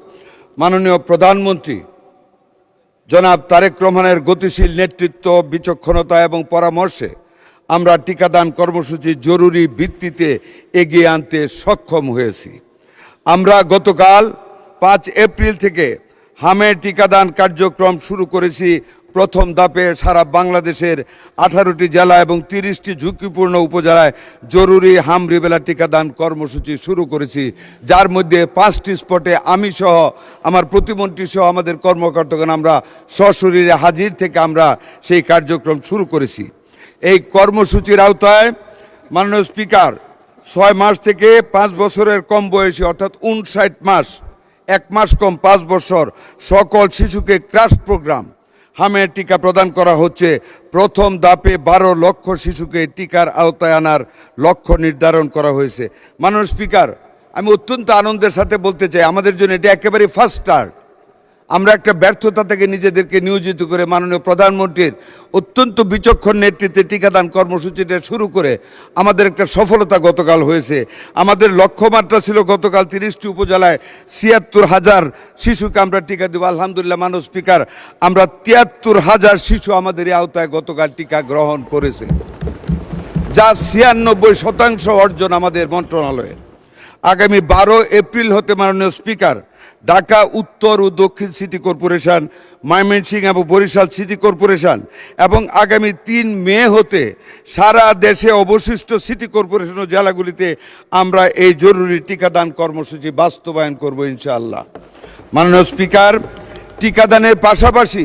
মাননীয় প্রধানমন্ত্রী জনাব তারেক রহমানের গতিশীল নেতৃত্ব, বিচক্ষণতা এবং পরামর্শে আমরা টিকাদান কর্মসূচি জরুরি ভিত্তিতে এগিয়ে আনতে সক্ষম হয়েছি। আমরা গতকাল 5 এপ্রিল থেকে হামের টিকাদান কার্যক্রম শুরু করেছি। প্রথম ধাপে সারা বাংলাদেশের 18টি জেলা এবং 30টি ঝুঁকিপূর্ণ উপজেলায় জরুরি হাম রিবেলা টিকাদান কর্মসূচি শুরু করেছি, যার মধ্যে 5টি স্পটে আমি সহ আমার প্রতিমন্ত্রী সহ আমাদের কর্মকর্তাগণ আমরা সশরীরে হাজির থেকে আমরা সেই কার্যক্রম শুরু করেছি। এই কর্মসূচির আওতায় মাননীয় স্পিকার 6 মাস থেকে 5 বছরের কম বয়সী অর্থাৎ 59 মাস, 1 মাস কম 5 বছর সকল শিশুকে ক্রাশ প্রোগ্রাম হামের টিকা প্রদান করা হচ্ছে। প্রথম ধাপে 12 লক্ষ শিশুকে টিকার আওতায় আনার লক্ষ্য নির্ধারণ করা হয়েছে। মাননীয় স্পিকার, আমি অত্যন্ত আনন্দের সাথে বলতে চাই, আমাদের জন্য এটা একেবারে ফার্স্ট স্টার্ট। আমরা একটা ব্যর্থতা থেকে নিজেদেরকে নিয়োজিত করে মাননীয় প্রধানমন্ত্রীর অত্যন্ত বিচক্ষণ নেতৃত্বে টিকাদান কর্মসূচিটা শুরু করে আমাদের একটা সফলতা গতকাল হয়েছে। আমাদের লক্ষ্যমাত্রা ছিল গতকাল 30টি উপজেলায় 76,000 শিশুকে আমরা টিকা দেব। আলহামদুলিল্লাহ মাননীয় স্পিকার, আমরা 73,000 শিশু আমাদের এই আওতায় গতকাল টিকা গ্রহণ করেছে, যা 96% অর্জন আমাদের মন্ত্রণালয়ের। আগামী 12 এপ্রিল হতে মাননীয় স্পিকার, ঢাকা উত্তর ও দক্ষিণ সিটি কর্পোরেশন, ময়মনসিংহ এবং বরিশাল সিটি কর্পোরেশন এবং আগামী 3 মে হতে সারা দেশে অবশিষ্ট সিটি কর্পোরেশন ও জেলাগুলিতে আমরা এই জরুরি টিকাদান কর্মসূচি বাস্তবায়ন করব ইনশাআল্লাহ। মাননীয় স্পিকার, টিকাদানের পাশাপাশি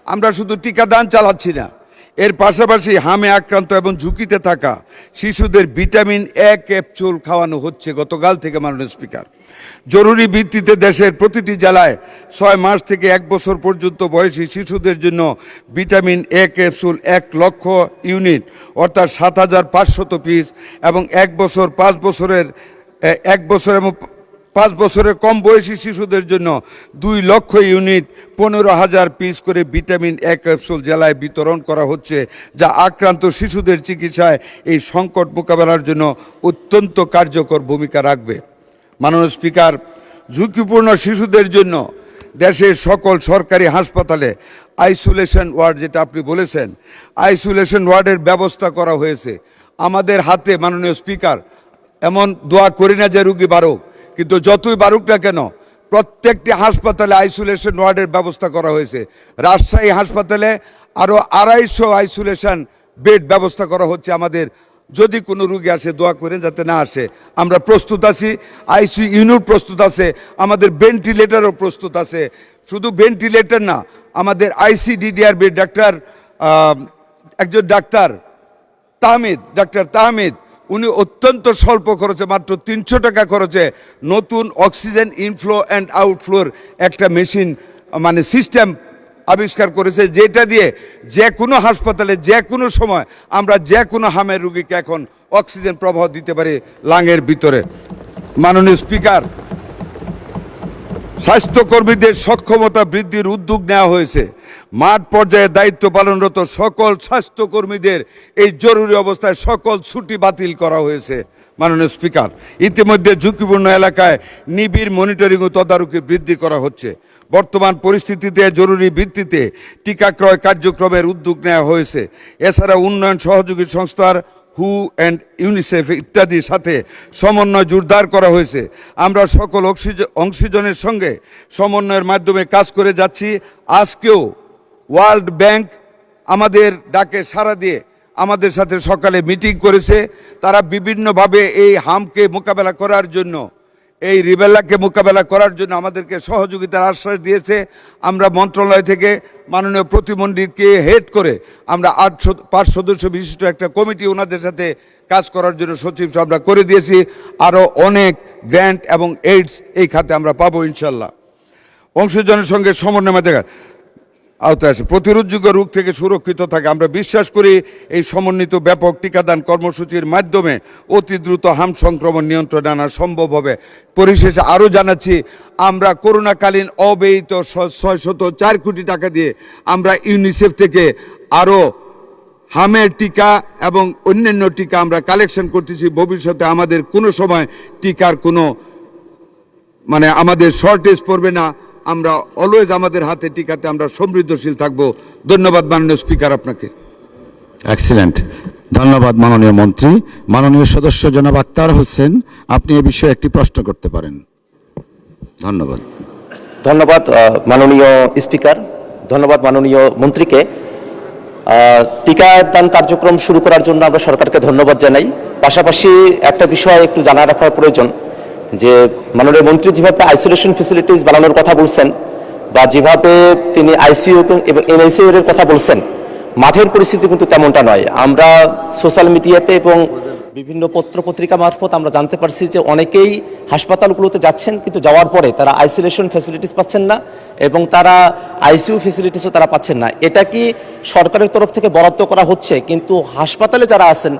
আমরা শুধু টিকাদান চালাচ্ছি না, এর পাশাপাশি হামে আক্রান্ত এবং ঝুঁকিতে থাকা শিশুদের ভিটামিন A ক্যাপসুল খাওয়ানো হচ্ছে গতকাল থেকে। মাননীয় স্পিকার, জরুরি ভিত্তিতে দেশের প্রতিটি জেলায় 6 মাস থেকে 1 বছর পর্যন্ত বয়সী শিশুদের জন্য ভিটামিন A ক্যাপসুল 1 লক্ষ ইউনিট অর্থাৎ 7,500 পিস এবং 1 বছর 5 বছরের 1 বছর এবং 5 বছরের কম বয়সী শিশুদের জন্য 2 লক্ষ ইউনিট 15,000 পিস করে ভিটামিন A ক্যাপসুল জেলায় বিতরণ করা হচ্ছে, যা আক্রান্ত শিশুদের চিকিৎসায় এই সংকট মোকাবেলার জন্য অত্যন্ত কার্যকর ভূমিকা রাখবে। মাননীয় স্পিকার, ঝুঁকিপূর্ণ শিশুদের জন্য দেশের সকল সরকারি হাসপাতালে আইসোলেশন ওয়ার্ড, যেটা আপনি বলেছেন, আইসোলেশন ওয়ার্ডের ব্যবস্থা করা হয়েছে। আমাদের হাতে মাননীয় স্পিকার, এমন দোয়া করি না যে রুগী বাড়ুক, কিন্তু যতই বাড়ুক না কেন প্রত্যেকটি হাসপাতালে আইসোলেশন ওয়ার্ডের ব্যবস্থা করা হয়েছে। রাজশাহী হাসপাতালে আরও 250 আইসোলেশন বেড ব্যবস্থা করা হচ্ছে। আমাদের যদি কোনো রুগী আসে দোয়া করেন যাতে না আসে, আমরা প্রস্তুত আছি। আইসিইউ ইউনিট প্রস্তুত আছে, আমাদের ভেন্টিলেটরও প্রস্তুত আছে। শুধু ভেন্টিলেটর না, আমাদের ICDDR বেড একজন ডাক্তার তাহমিদ উনি অত্যন্ত স্বল্প খরচে মাত্র 300 টাকা খরচে নতুন অক্সিজেন ইনফ্লো অ্যান্ড আউটফ্লোর একটা মেশিন সিস্টেম আবিষ্কার করেছে, যেটা দিয়ে যে কোনো হাসপাতালে যে কোনো সময় আমরা যে কোনো হামের রুগীকে এখন অক্সিজেন প্রবাহ দিতে পারি লাঙের ভিতরে। মাননীয় স্পিকার, স্বাস্থ্যকর্মীদের সক্ষমতা বৃদ্ধির উদ্যোগ নেওয়া হয়েছে। মাঠ পর্যায়ে দায়িত্ব পালনরত সকল স্বাস্থ্যকর্মীদের এই জরুরি অবস্থায় সকল ছুটি বাতিল করা হয়েছে। মাননীয় স্পিকার, ইতিমধ্যে ঝুঁকিপূর্ণ এলাকায় নিবিড় মনিটরিং ও তদারকি বৃদ্ধি করা হচ্ছে। বর্তমান পরিস্থিতিতে জরুরি ভিত্তিতে টিকা ক্রয় কার্যক্রমের উদ্যোগ নেওয়া হয়েছে। এছাড়া উন্নয়ন সহযোগী সংস্থার হু অ্যান্ড ইউনিসেফ ইত্যাদির সাথে সমন্বয় জোরদার করা হয়েছে। আমরা সকল অংশীজনের সঙ্গে সমন্বয়ের মাধ্যমে কাজ করে যাচ্ছি। আজকেও ওয়ার্ল্ড ব্যাংক আমাদের ডাকে সাড়া দিয়ে আমাদের সাথে সকালে মিটিং করেছে। তারা বিভিন্নভাবে এই হামকে মোকাবেলা করার জন্য, এই রিবেলাকে মোকাবেলা করার জন্য আমাদেরকে সহযোগিতার আশ্বাস দিয়েছে। আমরা মন্ত্রণালয় থেকে মাননীয় প্রতিমন্ত্রীকে হেড করে আমরা 5 সদস্য বিশিষ্ট একটা কমিটি ওনাদের সাথে কাজ করার জন্য সচিব আমরা করে দিয়েছি। আরও অনেক গ্র্যান্ট এবং এইডস এই খাতে আমরা পাবো ইনশাল্লাহ। অংশীজনের সঙ্গে সমন্বয় দেখা আওতায় আসে, প্রতিরোধযোগ্য রোগ থেকে সুরক্ষিত থাকে। আমরা বিশ্বাস করি এই সমন্বিত ব্যাপক টিকাদান কর্মসূচির মাধ্যমে অতি দ্রুত হাম সংক্রমণ নিয়ন্ত্রণে আনা সম্ভব হবে। পরিশেষে আরও জানাচ্ছি, আমরা করোনাকালীন অব্যয়িত 604 কোটি টাকা দিয়ে আমরা ইউনিসেফ থেকে আরও হামের টিকা এবং অন্যান্য টিকা আমরা কালেকশন করতেছি। ভবিষ্যতে আমাদের কোনো সময় টিকার কোনো আমাদের শর্টেজ পড়বে না। আমরা অলওয়েজ আমাদের হাতে টিকাতে আমরা সমৃদ্ধশীল থাকব। ধন্যবাদ মাননীয় স্পিকার আপনাকে। এক্সিলেন্ট, ধন্যবাদ মাননীয় মন্ত্রী। মাননীয় সদস্য জনাব আক্তার হোসেন, আপনি এ বিষয়ে একটি প্রশ্ন করতে পারেন। ধন্যবাদ। ধন্যবাদ মাননীয় স্পিকার, ধন্যবাদ মাননীয় মন্ত্রীকে। টিকাদান কার্যক্রম শুরু করার জন্য আমরা সরকারকে ধন্যবাদ জানাই। পাশাপাশি একটা বিষয় একটু জানা রাখার প্রয়োজন যে মাননীয় মন্ত্রী যেভাবে আইসোলেশন ফেসিলিটিস বানানোর কথা বলছেন বা যেভাবে তিনি আইসিইউ এবং এনআইসিইউ এর কথা বলছেন, মাঠের পরিস্থিতি কিন্তু তেমনটা নয়। আমরা সোশ্যাল মিডিয়াতে এবং বিভিন্ন পত্রপত্রিকা মারফত আমরা জানতে পারছি যে অনেকেই হাসপাতালগুলোতে যাচ্ছেন, কিন্তু যাওয়ার পরে তারা আইসোলেশন ফেসিলিটিস পাচ্ছেন না এবং তারা আইসিইউ ফেসিলিটিসও তারা পাচ্ছেন না। এটা কি সরকারের তরফ থেকে বরাদ্দ করা হচ্ছে, কিন্তু হাসপাতালে যারা আছেন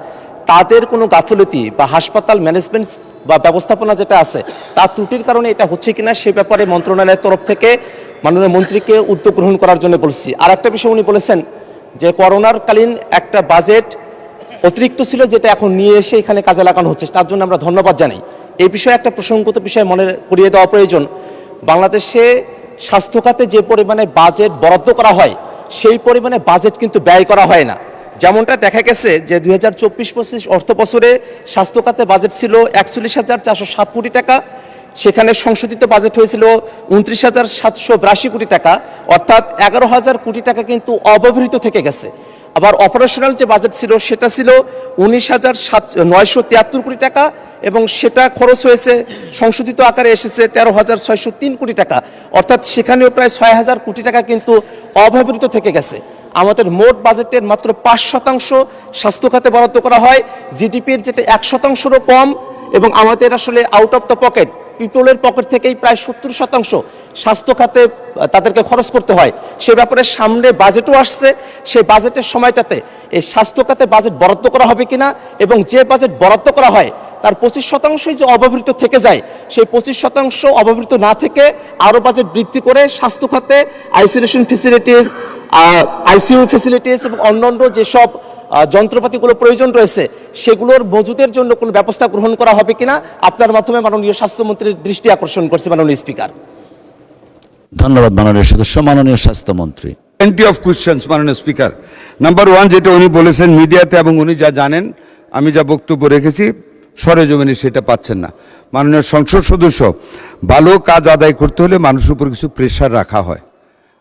তাদের কোনো গাফিলতি বা হাসপাতাল ম্যানেজমেন্ট বা ব্যবস্থাপনা যেটা আছে তার ত্রুটির কারণে এটা হচ্ছে কিনা সে ব্যাপারে মন্ত্রণালয়ের তরফ থেকে মাননীয় মন্ত্রীকে উদ্যোগ গ্রহণ করার জন্য বলছি। আর একটা বিষয় উনি বলেছেন যে করোনার কালীন একটা বাজেট অতিরিক্ত ছিল, যেটা এখন নিয়ে এসে এখানে কাজে লাগানো হচ্ছে, তার জন্য আমরা ধন্যবাদ জানাই। এই বিষয়ে একটা প্রসঙ্গত বিষয় মনে করিয়ে দেওয়া প্রয়োজন। বাংলাদেশে স্বাস্থ্য খাতে যে পরিমাণে বাজেট বরাদ্দ করা হয় সেই পরিমাণে বাজেট কিন্তু ব্যয় করা হয় না। যেমনটা দেখা গেছে যে 2024-25 অর্থ বছরে স্বাস্থ্য খাতে বাজেট ছিল 41,407 কোটি টাকা, সেখানে সংশোধিত বাজেট হয়েছিল 29,782 কোটি টাকা, অর্থাৎ 11,000 কোটি টাকা কিন্তু অব্যবহৃত থেকে গেছে। আবার অপারেশনাল যে বাজেট ছিল সেটা ছিল 19,973 কোটি টাকা এবং সেটা খরচ হয়েছে সংশোধিত আকারে এসেছে 13,603 কোটি টাকা, অর্থাৎ সেখানেও প্রায় 6,000 কোটি টাকা কিন্তু অব্যবহৃত থেকে গেছে। আমাদের মোট বাজেটের মাত্র 5% স্বাস্থ্য খাতে বরাদ্দ করা হয়, জিডিপির যেটা 1%-রও কম, এবং আমাদের আসলে আউট অফ দ্য পকেট, পিপলের পকেট থেকেই প্রায় 70% স্বাস্থ্য খাতে তাদেরকে খরচ করতে হয়। সে ব্যাপারে সামনে বাজেটও আসছে, সেই বাজেটের সময়টাতে এই স্বাস্থ্য খাতে বাজেট বরাদ্দ করা হবে কিনা, এবং যে বাজেট বরাদ্দ করা হয় তার 25% যে অব্যবহৃত থেকে যায়, সেই 25% অব্যবহৃত না থেকে আরও বাজেট বৃদ্ধি করে স্বাস্থ্য খাতে আইসোলেশন ফেসিলিটিস, আইসিইউ ফেসিলিটিস এবং অন্যান্য যেসব যন্ত্রপাতিগুলো প্রয়োজন রয়েছে সেগুলোর মজুদের জন্য কোনো ব্যবস্থা গ্রহণ করা হবে কিনা আপনার মাধ্যমে মাননীয় স্বাস্থ্যমন্ত্রীর দৃষ্টি আকর্ষণ করছে মাননীয় স্পিকার। ধন্যবাদ মাননীয় সদস্য। মাননীয় স্বাস্থ্যমন্ত্রী। প্লেন্টি অফ কোয়েশ্চেন্স মাননীয় স্পিকার। নাম্বার 1 যেটা উনি বলেছেন মিডিয়াতে, এবং উনি যা জানেন আমি যা বক্তব্য রেখেছি সরেজমিনে সেটা পাচ্ছেন না। মাননীয় সংসদ সদস্য, ভালো কাজ আদায় করতে হলে মানুষের উপর কিছু প্রেশার রাখা হয়।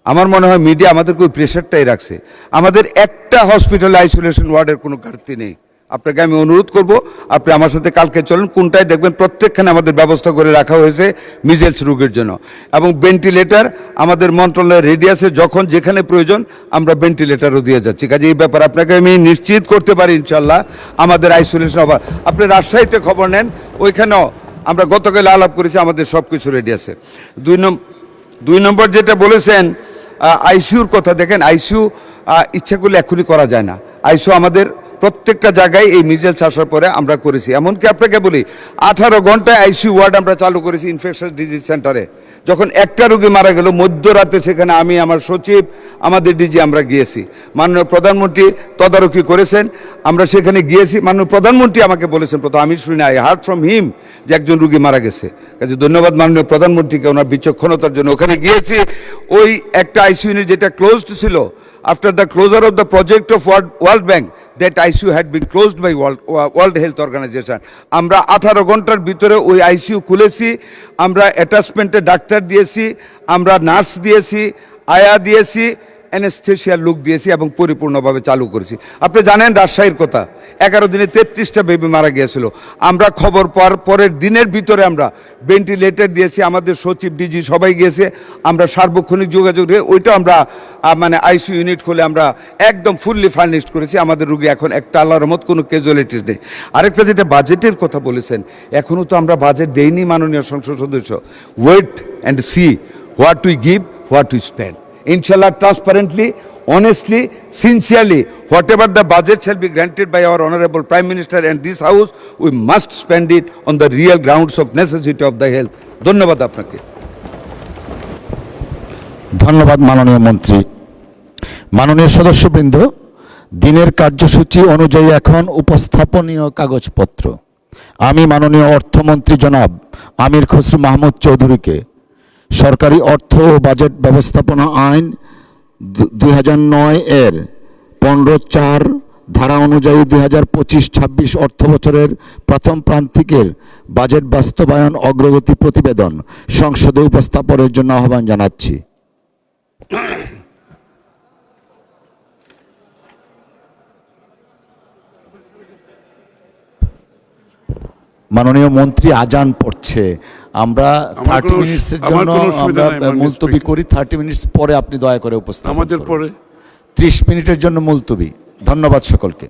আমার মনে হয় মিডিয়া আমাদেরকে ওই প্রেশারটাই রাখছে। আমাদের একটা হসপিটালে আইসোলেশন ওয়ার্ডের কোনো ঘাটতি নেই। আপনাকে আমি অনুরোধ করব, আপনি আমার সাথে কালকে চলেন, কোনটায় দেখবেন প্রত্যেকখানে আমাদের ব্যবস্থা করে রাখা হয়েছে মিজেলস রোগের জন্য, এবং ভেন্টিলেটর আমাদের মন্ত্রণালয়ের রেডিয়াসে যখন যেখানে প্রয়োজন আমরা ভেন্টিলেটরও দিয়ে যাচ্ছি। কাজে এই ব্যাপার আপনাকে আমি নিশ্চিত করতে পারি ইনশাল্লাহ আমাদের আইসোলেশন অভাব। আপনি রাজশাহীতে খবর নেন, ওইখানেও আমরা গতকাল আলাপ করেছি, আমাদের সব কিছু রেডি আছে। 2 নম্বর যেটা বলেছেন আইসিইউর কথা দেখেন, আইসিইউ ইচ্ছা করলে এখনই করা যায় না। আইসিইউ আমাদের প্রত্যেকটা জায়গায় এই মিজেলস আসার পরে আমরা করেছি। এমনকি আপনাকে বলি 18 ঘন্টায় আইসিইউ ওয়ার্ড আমরা চালু করেছি ইনফেকশাস ডিজিজ সেন্টারে। যখন একটা রোগী মারা গেল মধ্যরাতে, সেখানে আমি, আমার সচিব, আমাদের ডিজি আমরা গিয়েছি। মাননীয় প্রধানমন্ত্রী তদারকি করেছেন, আমরা সেখানে গিয়েছি। মাননীয় প্রধানমন্ত্রী আমাকে বলেছেন, প্রথম আমি শুনি, আই হার্ড ফ্রম হিম যে একজন রোগী মারা গেছে। কাজে ধন্যবাদ মাননীয় প্রধানমন্ত্রীকে ওনার বিচক্ষণতার জন্য। ওখানে গিয়েছি, ওই একটা আইসিইউ ইউনিট যেটা ক্লোজড ছিল, after the closure of the project of World Bank, that ICU had been closed by World Health Organization. আমরা 18 ঘন্টার ভিতরে ওই আইসিইউ খুলেছি, আমরা অ্যাটাচমেন্টে ডাক্তার দিয়েছি, আমরা নার্স দিয়েছি, আয়া দিয়েছি, অ্যানেস্থেশিয়ার লোক দিয়েছি এবং পরিপূর্ণভাবে চালু করেছি। আপনি জানেন রাজশাহীর কথা, 11 দিনে 33টা বেবি মারা গিয়েছিল। আমরা খবর পাওয়ার পরের দিনের ভিতরে আমরা ভেন্টিলেটর দিয়েছি, আমাদের সচিব, ডিজি সবাই গিয়েছে। আমরা সার্বক্ষণিক যোগাযোগ রেখে ওইটা আমরা মানে আইসিইউ ইউনিট খুলে আমরা একদম ফুললি ফার্নিশড করেছি। আমাদের রোগী এখন একটা আল্লাহর রহমত কোনো ক্যাজুয়ালিটিস নেই। আরেকটা যেটা বাজেটের কথা বলেছেন, এখনও তো আমরা বাজেট দেইনি মাননীয় সংসদ সদস্য। Wait and see what we give, what we spend. Inshallah, transparently, honestly, sincerely, whatever the budget shall be granted by our Honorable Prime Minister and this House, we must spend it on the real grounds of necessity of the health. ধন্যবাদ আপনাকে। ধন্যবাদ মাননীয় মন্ত্রী। মাননীয় সদস্যবৃন্দ, দিনের কার্যসূচি অনুযায়ী এখন উপস্থাপনীয় কাগজপত্র। আমি মাননীয় অর্থমন্ত্রী জনাব আমির খসরু মাহমুদ চৌধুরীকে সরকারি অর্থ ও বাজেট ব্যবস্থাপনা আইন 2009 এর 15(4) ধারা অনুযায়ী 2025-26 অর্থ বছরের প্রথম প্রান্তিকের বাজেট বাস্তবায়ন অগ্রগতি প্রতিবেদন সংসদে উপস্থাপনের জন্য আহ্বান জানাচ্ছি। মাননীয় মন্ত্রী আজান পড়ছে, আমরা 30 মিনিটসের জন্য আমরা মুলতবি করি। 30 মিনিটস পরে আপনি দয়া করে উপস্থাপন আমাদের পরে 30 মিনিটের জন্য মুলতবি। ধন্যবাদ সকলকে।